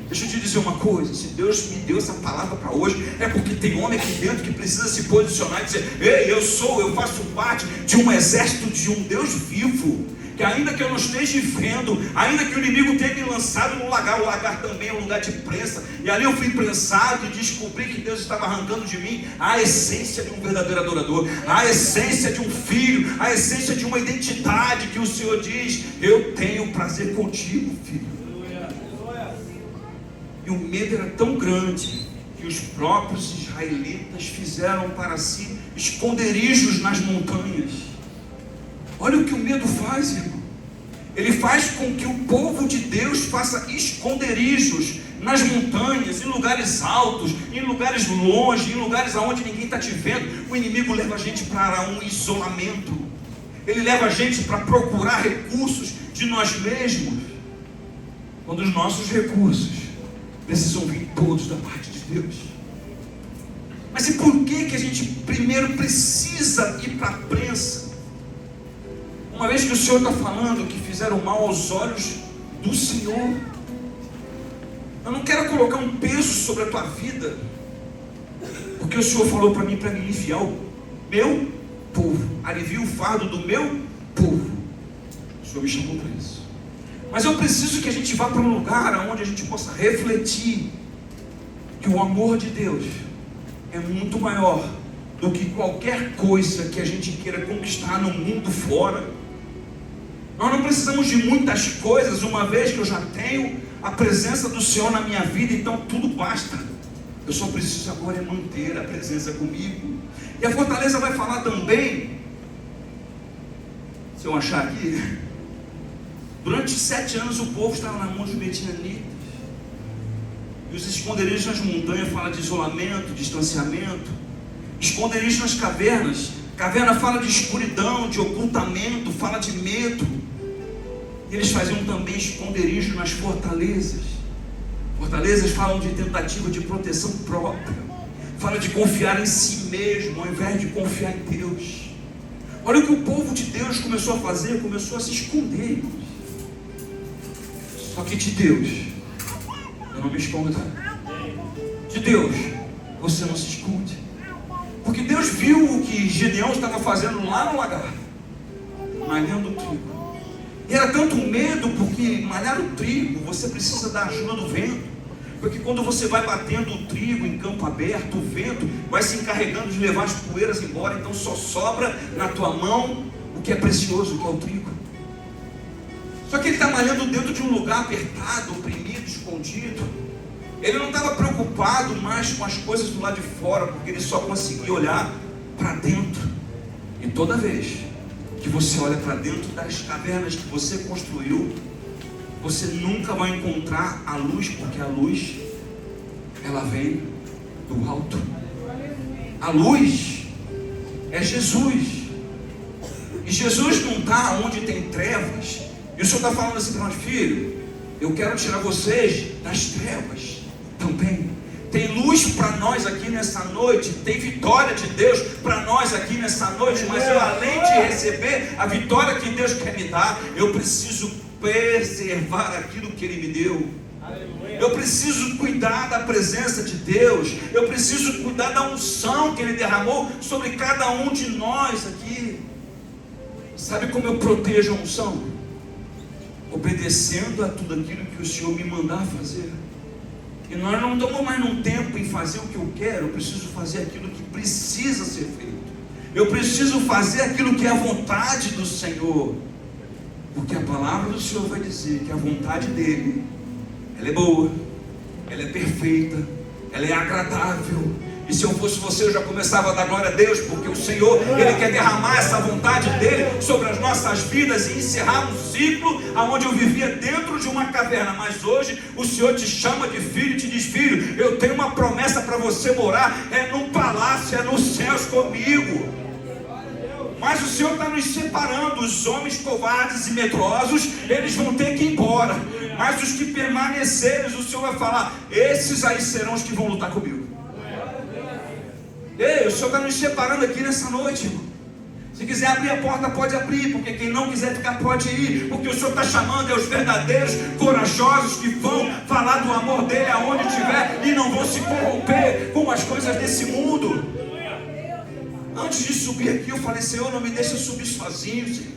Deixa eu te dizer uma coisa, se Deus me deu essa palavra para hoje, é porque tem homem aqui dentro que precisa se posicionar e dizer, ei, eu faço parte de um exército de um Deus vivo, que ainda que eu não esteja vendo, ainda que o inimigo tenha me lançado no lagar, o lagar também é um lugar de prensa, e ali eu fui prensado e descobri que Deus estava arrancando de mim a essência de um verdadeiro adorador, a essência de um filho, a essência de uma identidade que o Senhor diz, eu tenho prazer contigo, filho. E o medo era tão grande que os próprios israelitas fizeram para si esconderijos nas montanhas. Olha o que o medo faz, irmão. Ele faz com que o povo de Deus faça esconderijos nas montanhas, em lugares altos, em lugares longe, em lugares onde ninguém está te vendo. O inimigo leva a gente para um isolamento. Ele leva a gente para procurar recursos de nós mesmos, quando os nossos recursos precisam vir todos da parte de Deus. Mas e por que a gente primeiro precisa ir para a prensa? Uma vez que o Senhor está falando que fizeram mal aos olhos do Senhor, eu não quero colocar um peso sobre a tua vida, porque o Senhor falou para mim, para aliviar o meu povo, alivia o fardo do meu povo. O Senhor me chamou para isso. Mas eu preciso que a gente vá para um lugar onde a gente possa refletir que o amor de Deus é muito maior do que qualquer coisa que a gente queira conquistar no mundo fora. Nós não precisamos de muitas coisas, uma vez que eu já tenho a presença do Senhor na minha vida, então tudo basta. Eu só preciso agora manter a presença comigo. E a Fortaleza vai falar também, se eu achar aqui, durante 7 anos o povo estava na mão dos medianitas. E os esconderijos nas montanhas fala de isolamento, distanciamento. Esconderijos nas cavernas. Caverna fala de escuridão, de ocultamento, fala de medo. E eles faziam também esconderijos nas fortalezas. Fortalezas falam de tentativa de proteção própria. Fala de confiar em si mesmo, ao invés de confiar em Deus. Olha o que o povo de Deus começou a fazer, começou a se esconder. Só que de Deus, eu não me escondo. De Deus, você não se esconde. Porque Deus viu o que Gideão estava fazendo lá no lagar, malhando o trigo. E era tanto medo, porque malhar o trigo, você precisa da ajuda do vento. Porque quando você vai batendo o trigo em campo aberto, o vento vai se encarregando de levar as poeiras embora. Então só sobra na tua mão o que é precioso, que é o trigo. Só que ele está malhando dentro de um lugar apertado, oprimido, escondido. Ele não estava preocupado mais com as coisas do lado de fora, porque ele só conseguia olhar para dentro. E toda vez que você olha para dentro das cavernas que você construiu, você nunca vai encontrar a luz, porque a luz, ela vem do alto. A luz é Jesus. E Jesus não está onde tem trevas. E o Senhor está falando assim para nós: filho, eu quero tirar vocês das trevas também. Tem luz para nós aqui nessa noite, tem vitória de Deus para nós aqui nessa noite, mas eu, além de receber a vitória que Deus quer me dar, eu preciso preservar aquilo que Ele me deu. Eu preciso cuidar da presença de Deus, eu preciso cuidar da unção que Ele derramou sobre cada um de nós aqui. Sabe como eu protejo a unção? Obedecendo a tudo aquilo que o Senhor me mandar fazer. E nós não estamos mais num tempo em fazer o que eu quero. Eu preciso fazer aquilo que precisa ser feito. Eu preciso fazer aquilo que é a vontade do Senhor, porque a palavra do Senhor vai dizer que a vontade dEle, ela é boa, ela é perfeita, ela é agradável. E se eu fosse você, eu já começava a dar glória a Deus, porque o Senhor, Ele quer derramar essa vontade dEle sobre as nossas vidas e encerrar um ciclo onde eu vivia dentro de uma caverna. Mas hoje o Senhor te chama de filho e te diz: filho, eu tenho uma promessa para você morar, é num palácio, é nos céus comigo. Mas o Senhor está nos separando. Os homens covardes e medrosos, eles vão ter que ir embora, mas os que permanecerem, o Senhor vai falar: esses aí serão os que vão lutar comigo. Ei, o Senhor está nos separando aqui nessa noite, irmão. Se quiser abrir a porta, pode abrir, porque quem não quiser ficar, pode ir, porque o Senhor está chamando os verdadeiros, corajosos, que vão falar do amor dEle aonde estiver e não vão se corromper com as coisas desse mundo. Antes de subir aqui, eu falei: Senhor, não me deixa subir sozinho, Senhor.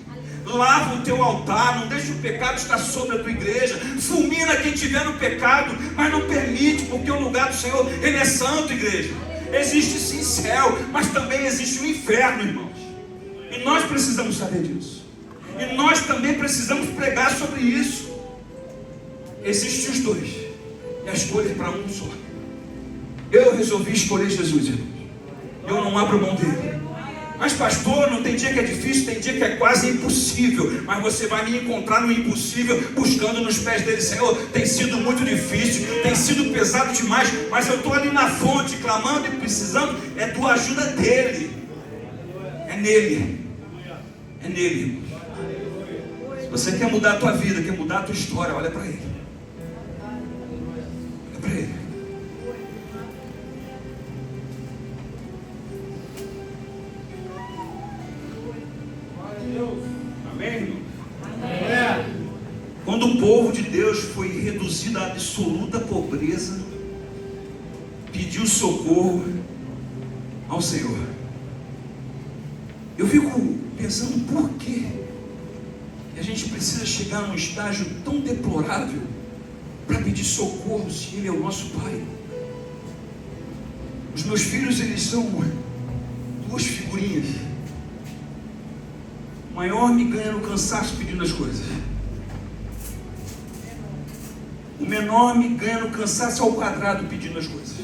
Lava o teu altar, não deixa o pecado estar sobre a tua igreja. Fulmina quem estiver no pecado, mas não permite, porque o lugar do Senhor, Ele é santo, igreja. Existe sim céu, mas também existe o inferno, irmãos. E nós precisamos saber disso. E nós também precisamos pregar sobre isso. Existem os dois, e a escolha é para um só. Eu resolvi escolher Jesus, irmãos. Eu não abro mão dele. Mas pastor, não tem dia que é difícil, tem dia que é quase impossível. Mas você vai me encontrar no impossível, buscando nos pés dele. Senhor, tem sido muito difícil, tem sido pesado demais, mas eu estou ali na fonte, clamando e precisando é da ajuda dele. É nele. É nele. Se você quer mudar a tua vida, quer mudar a tua história, olha para ele. Olha para ele. Amém, irmão? Amém. Quando o povo de Deus foi reduzido à absoluta pobreza, pediu socorro ao Senhor. Eu fico pensando: por que a gente precisa chegar num estágio tão deplorável para pedir socorro, se Ele é o nosso Pai? Os meus filhos, eles são duas figurinhas. O maior me ganha no cansaço pedindo as coisas. O menor me ganha no cansaço ao quadrado pedindo as coisas.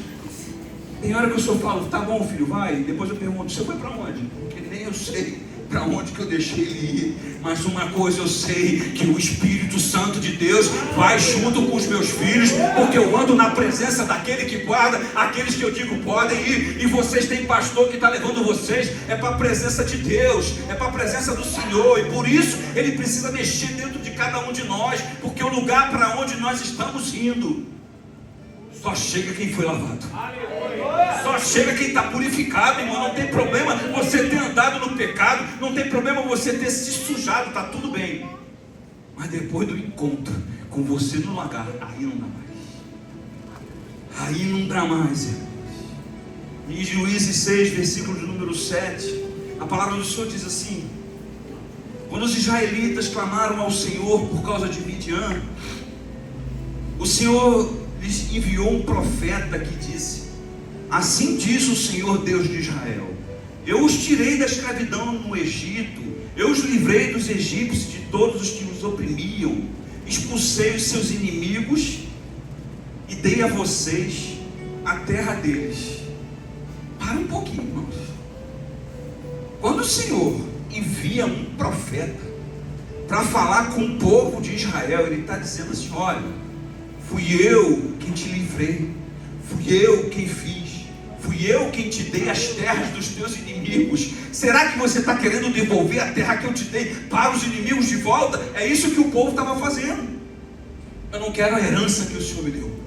Tem hora que eu só falo: tá bom, filho, vai. Depois eu pergunto: você foi para onde? Porque nem eu sei para onde que eu deixei ele ir. Mas uma coisa eu sei, que o Espírito Santo de Deus vai junto com os meus filhos, porque eu ando na presença daquele que guarda aqueles que eu digo podem ir. E vocês têm pastor que está levando vocês para a presença de Deus, é para a presença do Senhor. E por isso Ele precisa mexer dentro de cada um de nós, porque o lugar para onde nós estamos indo, só chega quem foi lavado. Só chega quem está purificado, irmão. Não tem problema você ter andado no pecado, não tem problema você ter se sujado, está tudo bem. Mas depois do encontro com você no lagar, aí não dá mais. Aí não dá mais, irmão. Em Juízes 6, versículo de número 7, a palavra do Senhor diz assim: quando os israelitas clamaram ao Senhor por causa de Midian, o Senhor lhes enviou um profeta que disse: assim diz o Senhor Deus de Israel: eu os tirei da escravidão no Egito Eu os livrei dos egípcios, de todos os que os oprimiam, expulsei os seus inimigos e dei a vocês a terra deles. Para um pouquinho, irmãos. Quando o Senhor envia um profeta para falar com o povo de Israel, Ele está dizendo assim: olha, fui eu quem te livrei, fui eu quem fiz, fui eu quem te dei as terras dos teus inimigos. Será que você está querendo devolver a terra que eu te dei para os inimigos de volta? É isso que o povo estava fazendo. Eu não quero a herança que o Senhor me deu.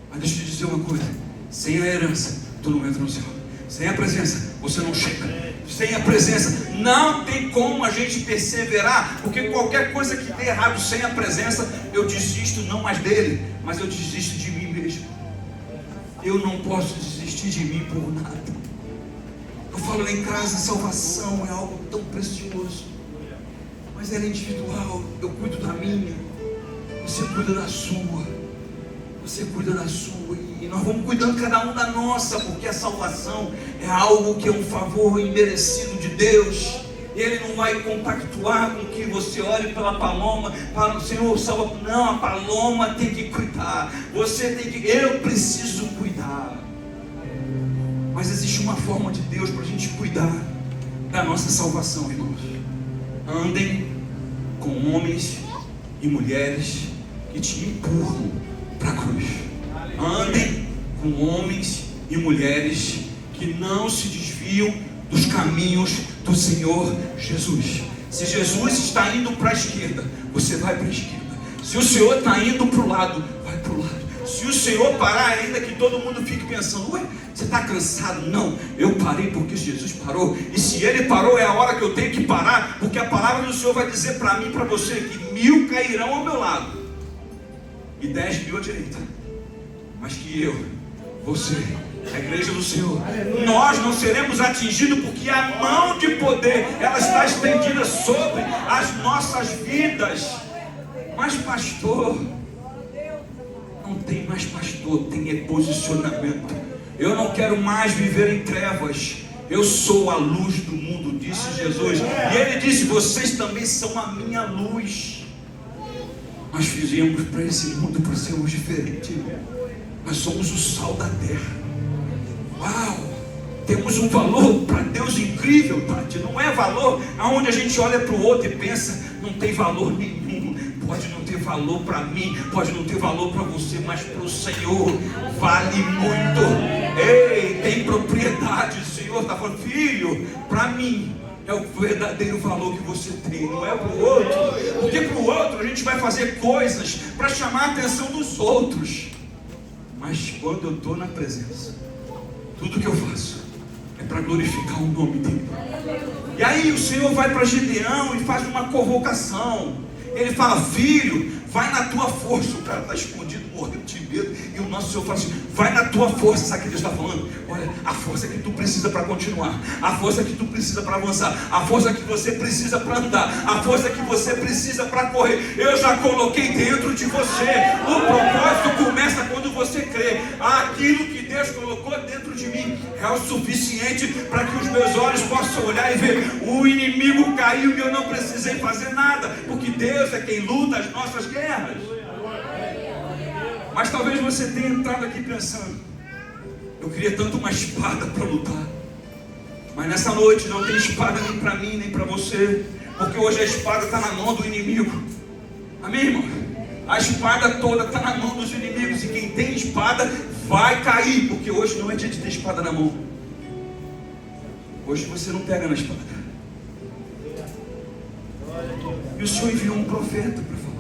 Mas deixa eu te dizer uma coisa: sem a herança, tu não entra no céu. Sem a presença, você não chega. Sem a presença, não tem como a gente perseverar, porque qualquer coisa que dê errado sem a presença, eu desisto não mais dele, mas eu desisto de mim mesmo. Eu não posso desistir de mim por nada. Eu falo lá em casa, salvação é algo tão precioso, mas ela é individual. Eu cuido da minha, você cuida da sua, você cuida da sua, e nós vamos cuidando cada um da nossa, porque a salvação é algo que é um favor imerecido de Deus. Ele não vai compactuar com que você olhe pela paloma, para o Senhor salva. Não, a paloma tem que cuidar, você tem que, eu preciso cuidar. Mas existe uma forma de Deus para a gente cuidar da nossa salvação, irmãos. Andem com homens e mulheres que te empurram para a cruz. Andem com homens e mulheres que não se desviam dos caminhos do Senhor Jesus. Se Jesus está indo para a esquerda, você vai para a esquerda. Se o Senhor está indo para o lado, vai para o lado. Se o Senhor parar, ainda que todo mundo fique pensando: ué, você está cansado? Não, eu parei porque Jesus parou. E se Ele parou, é a hora que eu tenho que parar, porque a palavra do Senhor vai dizer para mim e para você que 1000 cairão ao meu lado e 10.000 à direita, mas que eu, você, a igreja do Senhor, nós não seremos atingidos, porque a mão de poder, ela está estendida sobre as nossas vidas. Mas pastor, não tem mais pastor, tem posicionamento. Eu não quero mais viver em trevas, eu sou a luz do mundo, disse Jesus. E Ele disse: vocês também são a minha luz. Nós fizemos para esse mundo para sermos diferentes. Nós somos o sal da terra. Uau! Temos um valor para Deus incrível, Tati. Não é valor aonde a gente olha para o outro e pensa: não tem valor nenhum. Pode não ter valor para mim, pode não ter valor para você, mas para o Senhor vale muito. Ei, tem propriedade. O Senhor está falando: filho, para mim é o verdadeiro valor que você tem, não é para o outro. Porque para o outro a gente vai fazer coisas para chamar a atenção dos outros. Mas quando eu estou na presença, tudo que eu faço é para glorificar o nome dele. E aí o Senhor vai para Gideão e faz uma convocação. Ele fala: filho, vai na tua força. O cara está escondido, morrendo de medo. E o nosso Senhor fala assim: vai na tua força. Sabe o que Deus está falando? Olha, a força que tu precisa para continuar, a força que tu precisa para avançar, a força que você precisa para andar, a força que você precisa para correr, eu já coloquei dentro de você. O propósito começa quando você crê. Aquilo que Deus colocou dentro de mim é o suficiente para que os meus olhos possam olhar e ver: o inimigo caiu e eu não precisei fazer nada, porque Deus é quem luta as nossas guerras. Mas talvez você tenha entrado aqui pensando: eu queria tanto uma espada para lutar, mas nessa noite não tem espada nem para mim nem para você, porque hoje a espada está na mão do inimigo. Amém, irmão? A espada toda está na mão dos inimigos, e quem tem espada vai cair, porque hoje não é dia de ter espada na mão. Hoje você não pega na espada. E o Senhor enviou um profeta para falar.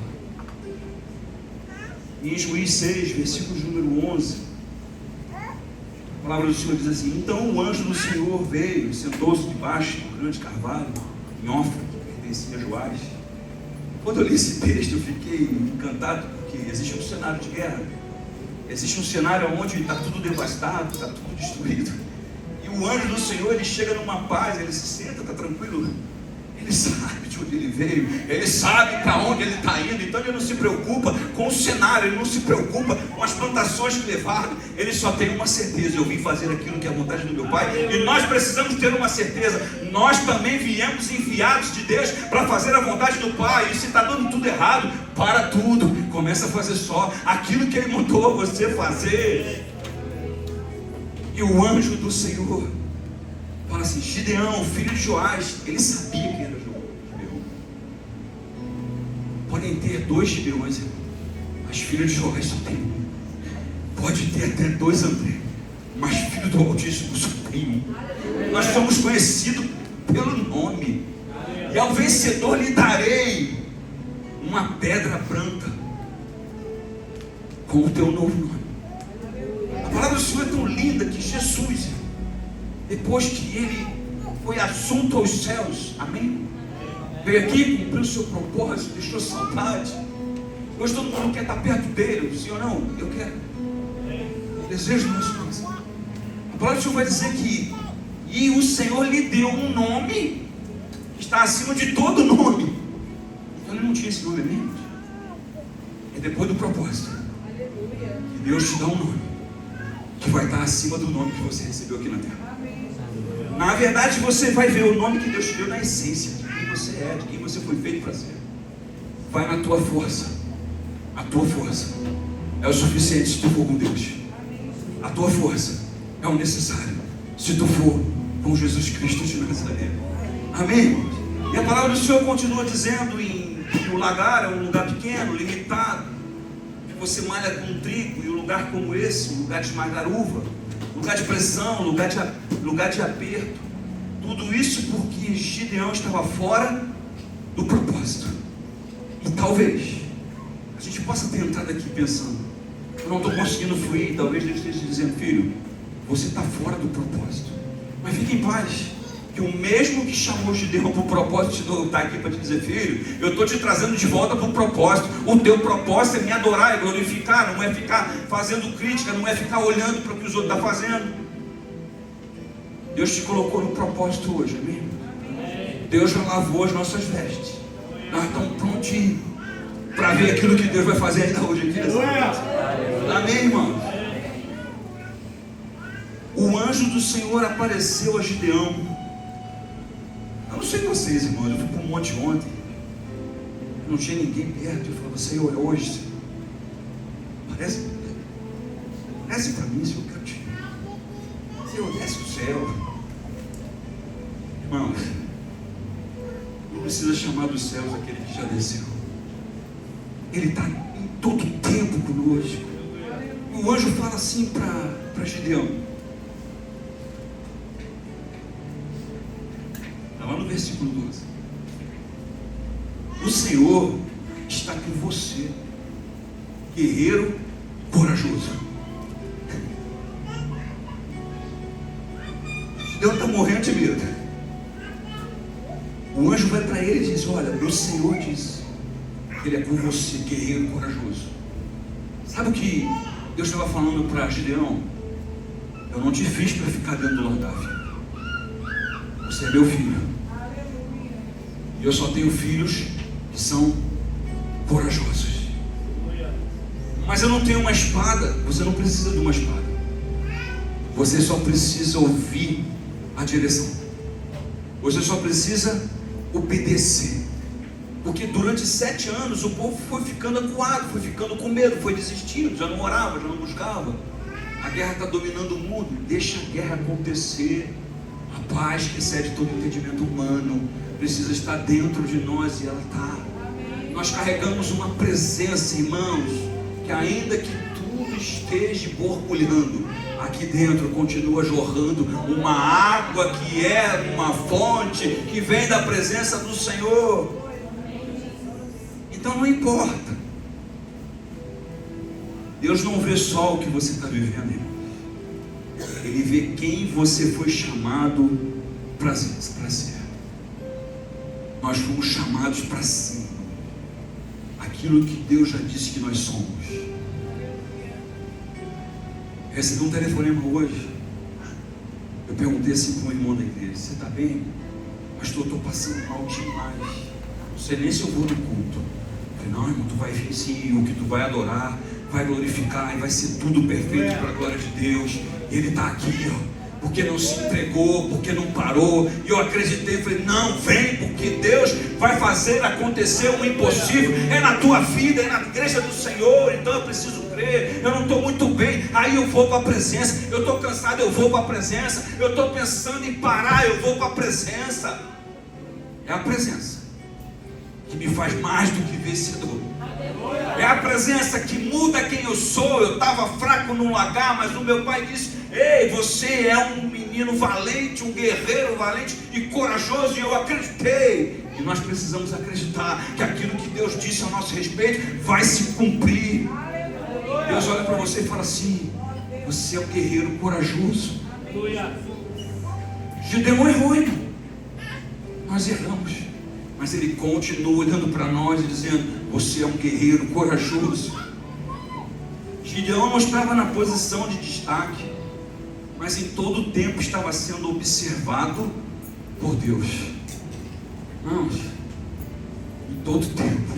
Em Juiz 6, versículo número 11, a palavra do Senhor diz assim: então o anjo do Senhor veio e sentou-se debaixo de um grande carvalho em Ofra, que pertencia a Joás. Quando eu li esse texto, eu fiquei encantado, porque existe um cenário de guerra, existe um cenário onde está tudo devastado, está tudo destruído, e o anjo do Senhor, ele chega numa paz, ele se senta, está tranquilo, ele sabe de onde ele veio, ele sabe para onde ele está indo, então ele não se preocupa com o cenário, ele não se preocupa com as plantações que levaram, ele só tem uma certeza: eu vim fazer aquilo que é a vontade do meu Pai. E nós precisamos ter uma certeza: nós também viemos enviados de Deus para fazer a vontade do Pai. E se está dando tudo errado, para tudo, começa a fazer só aquilo que Ele mandou você fazer. E o anjo do Senhor fala assim: Gideão, filho de Joás. Ele sabia quem era Gideão. Podem ter 2 Gideões, mas filho de Joás só tem um. Pode ter até 2 André, mas filho do Altíssimo só tem um. Nós somos conhecidos pelo nome. E ao vencedor lhe darei uma pedra branca com o teu novo nome. A palavra do Senhor é tão linda que Jesus, depois que ele foi assunto aos céus, amém? Veio aqui, cumpriu o seu propósito, deixou saudade. Hoje todo mundo quer estar perto dele. O Senhor não, eu quero. Eu desejo mais coisas. A palavra do Senhor vai dizer que e o Senhor lhe deu um nome que está acima de todo nome. Então ele não tinha esse nome mesmo. É depois do propósito que Deus te dá um nome que vai estar acima do nome que você recebeu aqui na terra. Na verdade, você vai ver o nome que Deus te deu na essência de quem você é, de quem você foi feito para ser. Vai na tua força. A tua força é o suficiente se tu for com Deus. A tua força é o necessário se tu for com Jesus Cristo de Nazaré. Amém, irmãos? E a palavra do Senhor continua dizendo que o lagar é um lugar pequeno, limitado, que você malha com trigo, e um lugar como esse, um lugar de esmagar uva, lugar de pressão, lugar de aperto. Tudo isso porque Gideão estava fora do propósito. E talvez a gente possa ter entrado aqui pensando: eu não estou conseguindo fluir. Talvez Deus esteja dizendo: filho, você está fora do propósito. Mas fique em paz, que o mesmo que chamou Gideão para o propósito está aqui para te dizer: filho, eu estou te trazendo de volta para o propósito. O teu propósito é me adorar, é glorificar, não é ficar fazendo crítica, não é ficar olhando para o que os outros estão fazendo. Deus te colocou no propósito hoje, amém? Deus já lavou as nossas vestes. Nós estamos prontinhos para ver aquilo que Deus vai fazer ainda hoje aqui nessa noite. Amém, irmão? O anjo do Senhor apareceu a Gideão. Eu não sei vocês, irmãos, eu fui para um monte ontem, não tinha ninguém perto. Eu falava: Senhor, é hoje, Senhor. Parece para mim, Senhor, eu quero te ver. Senhor, desce do céu. Irmãos, não precisa chamar dos céus aquele que já desceu. Ele está em todo tempo conosco. O anjo fala assim para Gideão. Está lá no versículo 12. O Senhor está com você, guerreiro corajoso. Gideão está morrendo de medo. O anjo vai para ele e diz: olha, meu Senhor diz que Ele é com você, guerreiro corajoso. Sabe o que Deus estava falando para Gideão? Eu não te fiz para ficar dentro do altar, filho. Você é meu filho. E eu só tenho filhos que são corajosos. Mas eu não tenho uma espada. Você não precisa de uma espada. Você só precisa ouvir a direção. Você só precisa obedecer. Porque durante 7 anos o povo foi ficando acuado, foi ficando com medo, foi desistindo, já não orava, já não buscava. A guerra está dominando o mundo. Deixa a guerra acontecer. A paz que excede todo entendimento humano precisa estar dentro de nós, e ela está. Nós carregamos uma presença, irmãos, que ainda que tudo esteja borbulhando, aqui dentro continua jorrando uma água que é uma fonte que vem da presença do Senhor. Então não importa. Deus não vê só o que você está vivendo, irmão. Ele vê quem você foi chamado para ser. Nós fomos chamados para ser aquilo que Deus já disse que nós somos. Eu recebi um telefonema hoje. Eu perguntei assim para um irmão da igreja: você está bem? Pastor, estou passando mal demais. não sei nem se eu vou no culto. Eu falei, não, irmão, tu vai vir sim, o que tu vai adorar, vai glorificar e vai ser tudo perfeito para a glória de Deus. Ele está aqui, ó. Porque não se entregou, porque não parou. E eu acreditei, falei, não, vem, porque Deus vai fazer acontecer o impossível. É na tua vida, é na igreja do Senhor. Então eu preciso crer. Eu não estou muito bem, aí eu vou para a presença. Eu estou cansado, eu vou para a presença. Eu estou pensando em parar, eu vou para a presença. É a presença que me faz mais do que vencedor. É a presença que muda quem eu sou. Eu estava fraco num lagar, mas o meu pai disse, ei, você é um menino valente, um guerreiro valente e corajoso. E eu acreditei. E nós precisamos acreditar que aquilo que Deus disse a nosso respeito vai se cumprir. Deus olha para você e fala assim, você é um guerreiro corajoso. Gideão errou, irmão. Nós erramos, mas ele continua olhando para nós e dizendo, você é um guerreiro corajoso. Gideão não estava na posição de destaque, mas em todo o tempo estava sendo observado por Deus. Irmãos, em todo o tempo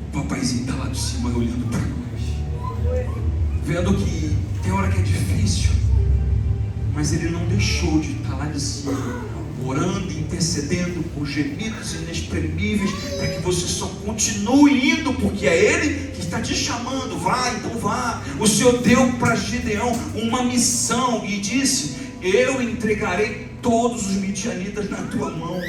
o papaizinho está lá de cima olhando para nós, vendo que tem hora que é difícil, mas ele não deixou de estar lá de cima, orando, intercedendo com gemidos inexprimíveis, para que você só continue indo, porque é Ele que está te chamando. Vá, então vá. O Senhor deu para Gideão uma missão e disse, eu entregarei todos os midianitas na tua mão.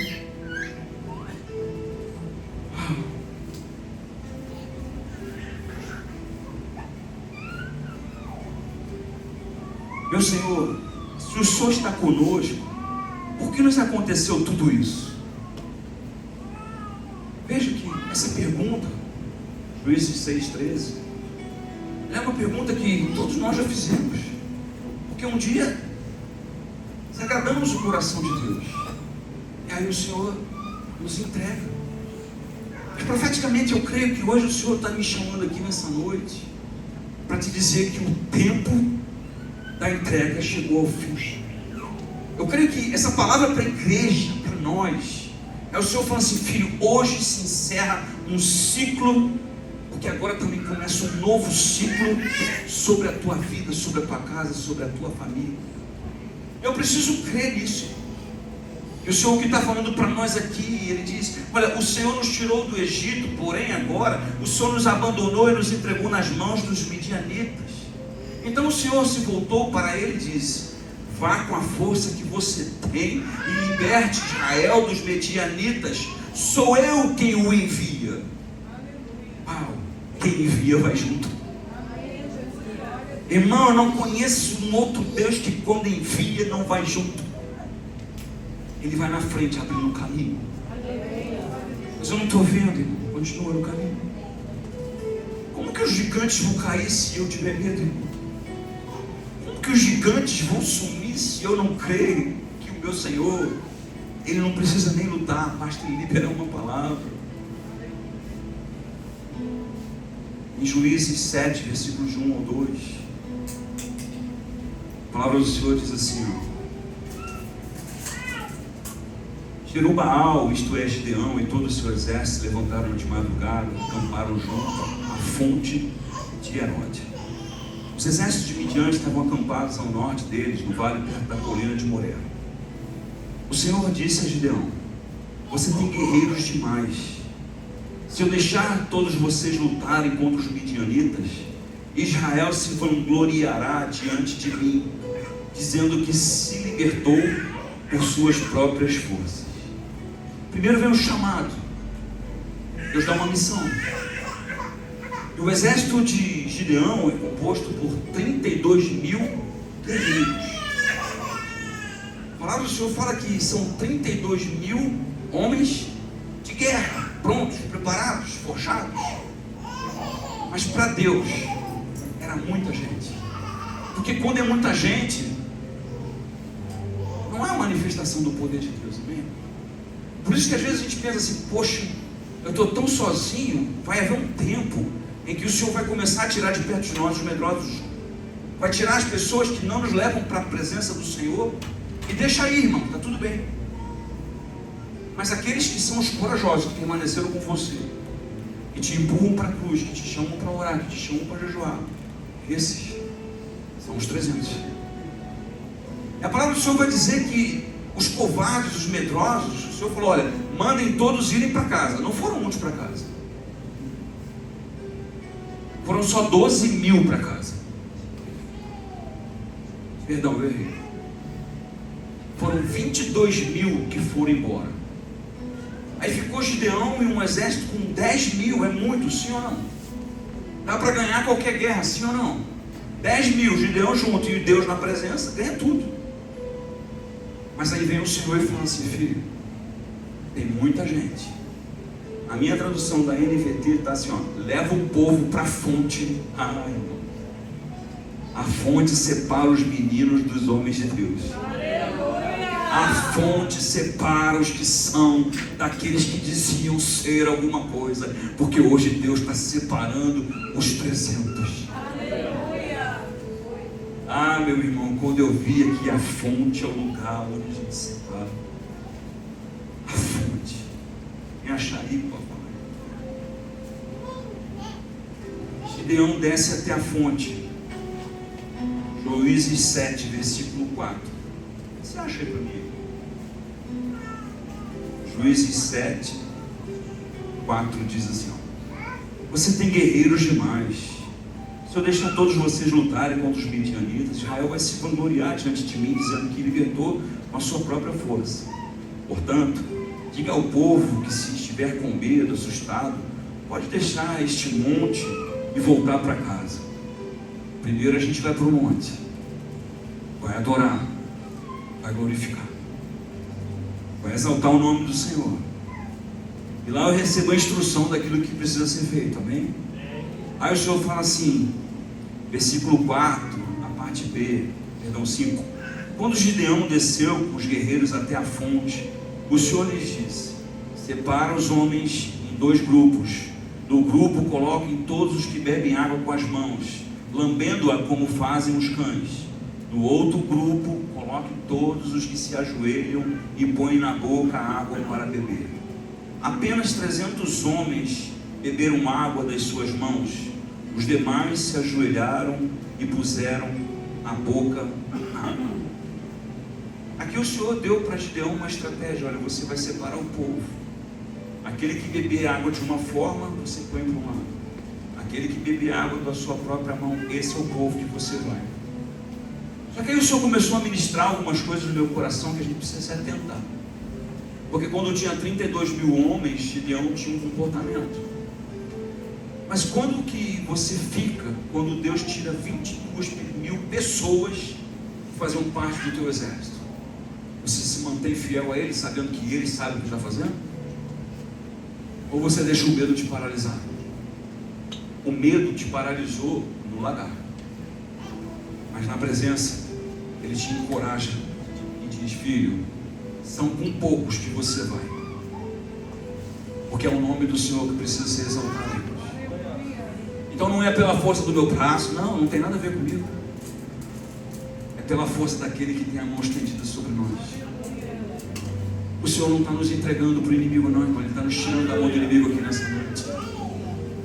Meu Senhor, se o Senhor está conosco, por que nos aconteceu tudo isso? Veja que essa pergunta, Juízes 6,13, é uma pergunta que todos nós já fizemos, porque um dia desagradamos o coração de Deus, e aí o Senhor nos entrega. Mas profeticamente eu creio que hoje o Senhor está me chamando aqui nessa noite para te dizer que o tempo da entrega chegou ao fim. Eu creio que essa palavra para a igreja, para nós, é o Senhor falando assim, filho, hoje se encerra um ciclo, porque agora também começa um novo ciclo sobre a tua vida, sobre a tua casa, sobre a tua família. Eu preciso crer nisso. E o Senhor que está falando para nós aqui, Ele diz, olha, o Senhor nos tirou do Egito, porém agora o Senhor nos abandonou e nos entregou nas mãos dos midianitas. Então o Senhor se voltou para ele e disse, vá com a força que você tem e liberte Israel dos medianitas. Sou eu quem o envia. Uau, quem envia vai junto. Irmão, eu não conheço um outro Deus que quando envia não vai junto. Ele vai na frente abrindo o caminho. Mas eu não estou vendo, irmão. Continua no caminho. Como que os gigantes vão cair se eu tiver medo, irmão? Como que os gigantes vão sumir se eu não creio que o meu Senhor, Ele não precisa nem lutar, basta Ele liberar uma palavra. Em Juízes 7, versículos de 1 ao 2, a palavra do Senhor diz assim, Jerubaal, isto é, Gideão e todo o seu exército levantaram de madrugada, acamparam junto à fonte de Herode. Os exércitos de Midian estavam acampados ao norte deles, no vale perto da colina de Moré. O Senhor disse a Gideão, você tem guerreiros demais. Se eu deixar todos vocês lutarem contra os midianitas, Israel se vangloriará diante de mim, dizendo que se libertou por suas próprias forças. Primeiro vem o chamado. Deus dá uma missão. E o exército de Gideão é composto por 32 mil guerreiros. A palavra do Senhor fala que são 32 mil homens de guerra, prontos, preparados, forjados. Mas para Deus era muita gente. Porque quando é muita gente, não é uma manifestação do poder de Deus, amém? Por isso que às vezes a gente pensa assim, poxa, eu estou tão sozinho, vai haver um tempo em que o Senhor vai começar a tirar de perto de nós os medrosos, vai tirar as pessoas que não nos levam para a presença do Senhor, e deixa aí, irmão, está tudo bem. Mas aqueles que são os corajosos, que permaneceram com você, que te empurram para a cruz, que te chamam para orar, que te chamam para jejuar, esses são os 300. E a palavra do Senhor vai dizer que os covardes, os medrosos, o Senhor falou: olha, mandem todos irem para casa. Não foram muitos para casa, foram só 12.000 para casa. Perdão, eu errei. Foram 22.000 que foram embora. Aí ficou Gideão e um exército com 10.000. É muito, sim ou não? Dá para ganhar qualquer guerra, sim ou não? 10.000, Gideão junto e Deus na presença, ganha tudo. Mas aí vem o Senhor e fala assim: filho, tem muita gente. A minha tradução da NVT está assim, ó: leva o povo para a fonte. Ai, irmão. A fonte separa os meninos dos homens de Deus. A fonte separa os que são daqueles que diziam ser alguma coisa, porque hoje Deus está separando os 300. Ah, meu irmão, quando eu vi aqui, a fonte é o lugar onde a gente separa. A fonte. Me achar aí, papai. Gideão desce até a fonte. Juízes 7, versículo 4. O que você acha aí para mim? Juízes 7, 4 diz assim: ó, você tem guerreiros demais. Se eu deixar todos vocês lutarem contra os midianitas, Israel vai se vangloriar diante de mim, dizendo que libertou com a sua própria força. Portanto, diga ao povo que, se estiver com medo, assustado, pode deixar este monte e voltar para casa. Primeiro a gente vai para o monte, vai adorar, vai glorificar, vai exaltar o nome do Senhor. E lá eu recebo a instrução daquilo que precisa ser feito, amém? Aí o Senhor fala assim, versículo 4, a parte B, perdão, 5. Quando Gideão desceu com os guerreiros até a fonte, o Senhor lhes disse: separa os homens em 2 grupos. No grupo coloquem todos os que bebem água com as mãos, lambendo-a como fazem os cães. No outro grupo coloquem todos os que se ajoelham e põem na boca a água para beber. Apenas 300 homens beberam água das suas mãos. Os demais se ajoelharam e puseram a boca na água. Aqui o Senhor deu para Gideão uma estratégia: olha, você vai separar o povo. Aquele que beber água de uma forma, você põe para um lado. Aquele que beber água da sua própria mão, esse é o povo que você vai. Só que aí o Senhor começou a ministrar algumas coisas no meu coração que a gente precisa se atentar. Porque quando tinha 32.000 homens, Gideão tinha um comportamento. Mas quando que você fica, quando Deus tira 22.000 pessoas que faziam parte do teu exército? Você se mantém fiel a Ele, sabendo que Ele sabe o que está fazendo? Ou você deixa o medo te paralisar? O medo te paralisou no lagar, mas na presença Ele te encoraja e diz: filho, são com poucos que você vai, porque é o nome do Senhor que precisa ser exaltado. Então não é pela força do meu braço, não tem nada a ver comigo. É pela força daquele que tem a mão estendida sobre nós. O Senhor não está nos entregando para o inimigo, não, irmão. Ele está nos tirando da mão do inimigo aqui nessa noite.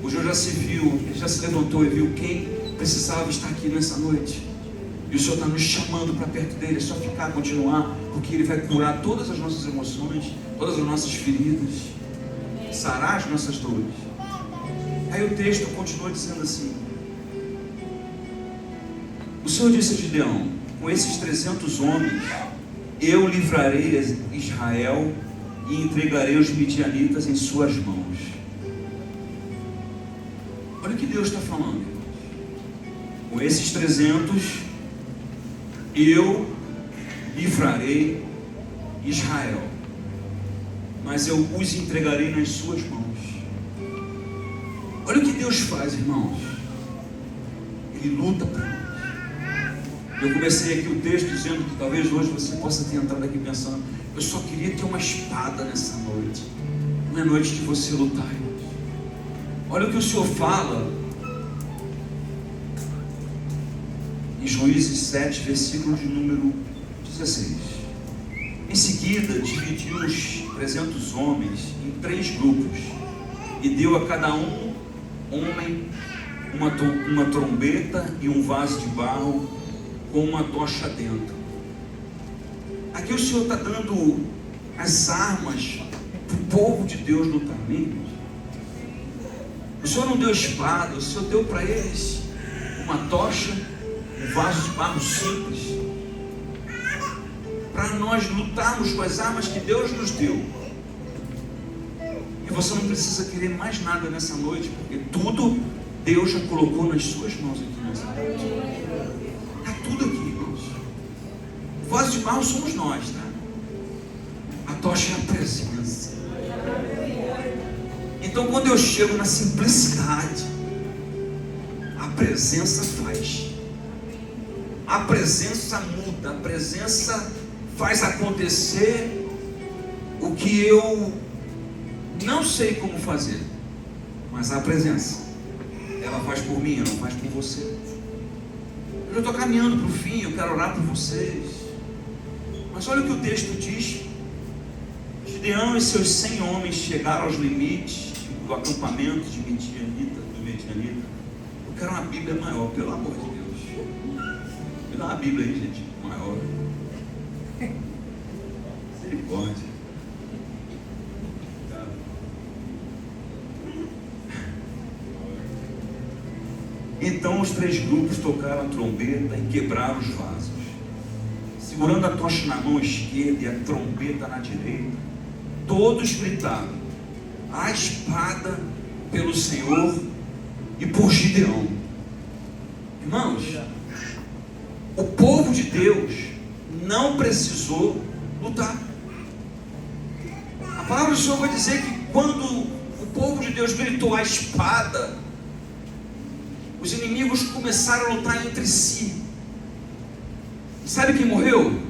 O Senhor já se viu, ele já se levantou e viu quem precisava estar aqui nessa noite. E o Senhor está nos chamando para perto dele. É só ficar, continuar, porque Ele vai curar todas as nossas emoções, todas as nossas feridas, sarar as nossas dores. Aí o texto continua dizendo assim: o Senhor disse a Gideão: com esses 300 homens eu livrarei Israel e entregarei os midianitas em suas mãos. Olha o que Deus está falando, irmãos. Com esses 300 eu livrarei Israel, mas eu os entregarei nas suas mãos. Olha o que Deus faz, irmãos. Ele luta por nós. Eu comecei aqui o texto dizendo que talvez hoje você possa ter entrado aqui pensando: eu só queria ter uma espada nessa noite. Não é noite de você lutar, irmãos. Olha o que o Senhor fala em Juízes 7, versículo de número 16. Em seguida, dividiu os 300 homens em 3 grupos e deu a cada homem uma trombeta e um vaso de barro com uma tocha dentro. Aqui o Senhor está dando as armas para o povo de Deus lutar, amém? O Senhor não deu espada, o Senhor deu para eles uma tocha, um vaso de barro simples, para nós lutarmos com as armas que Deus nos deu. E você não precisa querer mais nada nessa noite, porque tudo Deus já colocou nas suas mãos aqui nessa noite. Está tudo aqui, irmãos. O vaso de barro somos nós, tá? A tocha é a presença. Então, quando eu chego na simplicidade, a presença faz. A presença muda, a presença faz acontecer o que eu não sei como fazer, mas a presença, ela faz por mim, ela faz por você. Eu estou caminhando para o fim, eu quero orar por vocês, mas olha o que o texto diz. Gideão e seus 100 homens chegaram aos limites do acampamento de Medianita. Eu quero uma Bíblia maior, pelo amor de Deus. Me dá uma Bíblia aí, gente, maior. Misericórdia. Então os 3 grupos tocaram a trombeta e quebraram os vasos. Segurando a tocha na mão esquerda e a trombeta na direita, todos gritaram: a espada pelo Senhor e por Gideão. Irmãos, o povo de Deus não precisou lutar. A palavra do Senhor vai dizer que quando o povo de Deus gritou a espada, os inimigos começaram a lutar entre si. E sabe quem morreu?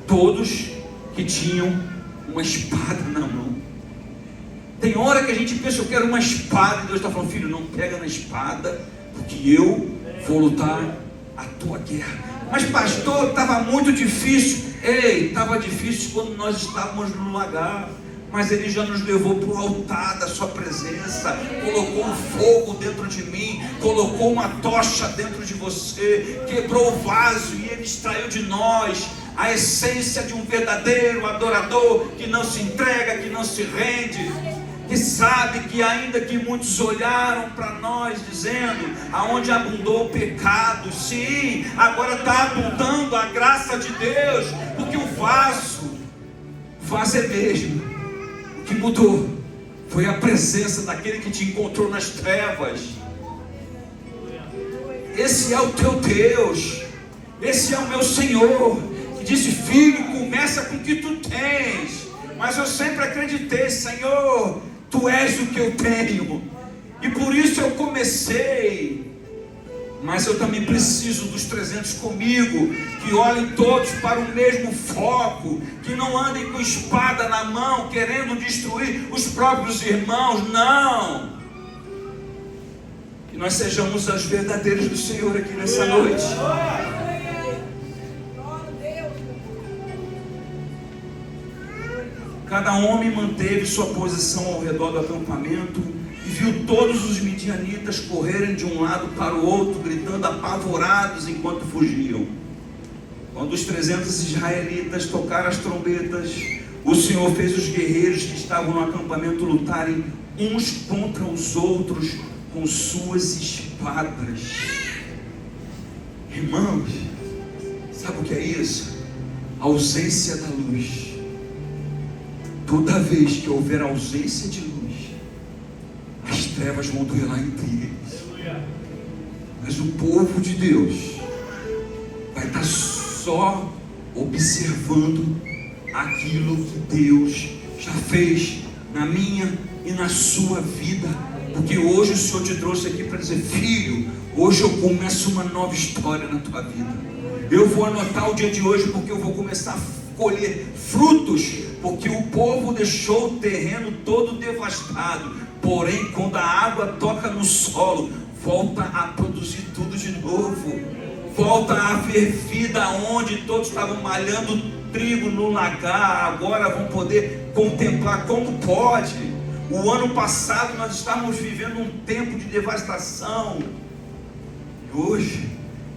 Todos que tinham uma espada na mão. Tem hora que a gente pensa: eu quero uma espada, e Deus está falando: filho, não pega na espada, porque eu vou lutar a tua guerra. Mas pastor, estava muito difícil. Ei, estava difícil quando nós estávamos no lagar, mas Ele já nos levou para o altar da sua presença, colocou um fogo dentro de mim, colocou uma tocha dentro de você, quebrou o vaso e Ele extraiu de nós a essência de um verdadeiro adorador, que não se entrega, que não se rende, que sabe que ainda que muitos olharam para nós dizendo: aonde abundou o pecado, sim, agora está abundando a graça de Deus, porque o vaso é mesmo. O que mudou foi a presença daquele que te encontrou nas trevas. Esse é o teu Deus, esse é o meu Senhor, que disse: filho, começa com o que tu tens. Mas eu sempre acreditei: Senhor, tu és o que eu tenho, e por isso eu comecei. Mas eu também preciso dos 300 comigo, que olhem todos para o mesmo foco, que não andem com espada na mão, querendo destruir os próprios irmãos. Não, que nós sejamos as verdadeiras do Senhor aqui nessa noite. Cada homem manteve sua posição ao redor do acampamento e viu todos os midianitas correrem de um lado para o outro, gritando apavorados enquanto fugiam. Quando os 300 israelitas tocaram as trombetas, o Senhor fez os guerreiros que estavam no acampamento lutarem uns contra os outros com suas espadas. Irmãos, sabe o que é isso? A ausência da luz. Toda vez que houver ausência de luz, as trevas vão duelar entre eles. Mas o povo de Deus vai estar só observando aquilo que Deus já fez na minha e na sua vida. Porque hoje o Senhor te trouxe aqui para dizer: filho, hoje eu começo uma nova história na tua vida. Eu vou anotar o dia de hoje, porque eu vou começar a colher frutos, porque o povo deixou o terreno todo devastado. Porém, quando a água toca no solo, volta a produzir tudo de novo, volta a haver vida onde todos estavam malhando trigo no lagar, agora vão poder contemplar como pode. O ano passado nós estávamos vivendo um tempo de devastação, e hoje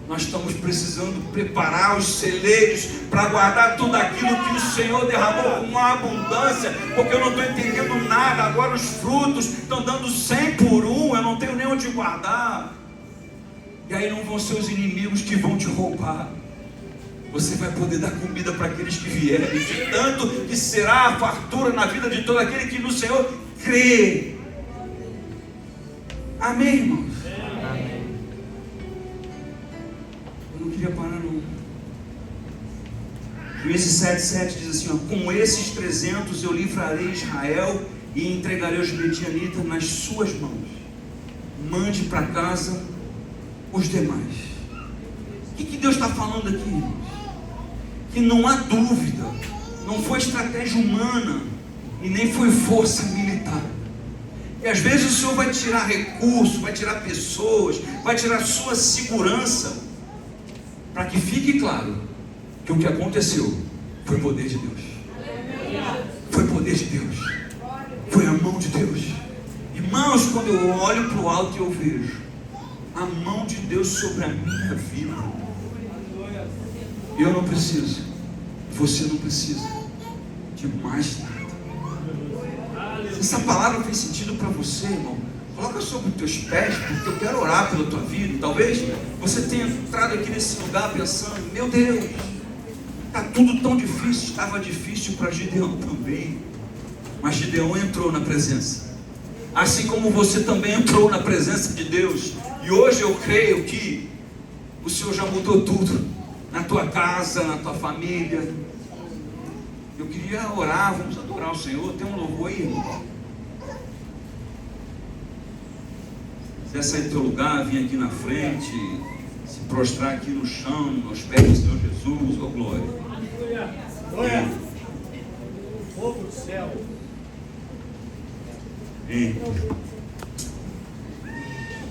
nós estamos precisando preparar os celeiros para guardar tudo aquilo que o Senhor derramou com uma abundância, porque eu não estou entendendo nada. Agora os frutos estão dando 100 por 1, eu não tenho nem onde guardar. E aí não vão ser os inimigos que vão te roubar. Você vai poder dar comida para aqueles que vierem, de tanto que será a fartura na vida de todo aquele que no Senhor crê. Amém, irmãos? Eu não queria parar não. Juízes 7,7 diz assim, ó, com esses 300 eu livrarei Israel e entregarei os medianitas nas suas mãos. Mande para casa os demais. O que Deus está falando aqui, irmãos? Que não há dúvida, não foi estratégia humana e nem foi força militar. E às vezes o Senhor vai tirar recursos, vai tirar pessoas, vai tirar sua segurança, para que fique claro que o que aconteceu foi poder de Deus. Foi poder de Deus. Foi a mão de Deus. Irmãos, quando eu olho para o alto eu vejo a mão de Deus sobre a minha vida. Eu não preciso, você não precisa de mais nada. Se essa palavra fez sentido para você, irmão, coloca sobre os teus pés, porque eu quero orar pela tua vida. Talvez você tenha entrado aqui nesse lugar pensando, meu Deus, está tudo tão difícil. Estava difícil para Gideão também, mas Gideão entrou na presença, assim como você também entrou na presença de Deus. E hoje eu creio que o Senhor já mudou tudo, na tua casa, na tua família. Eu queria orar, vamos adorar o Senhor. Tem um louvor aí, irmão? Se quiser sair do teu lugar, vir aqui na frente, se prostrar aqui no chão, aos pés do Senhor Jesus, ó glória. Glória. Fogo do céu. Amém.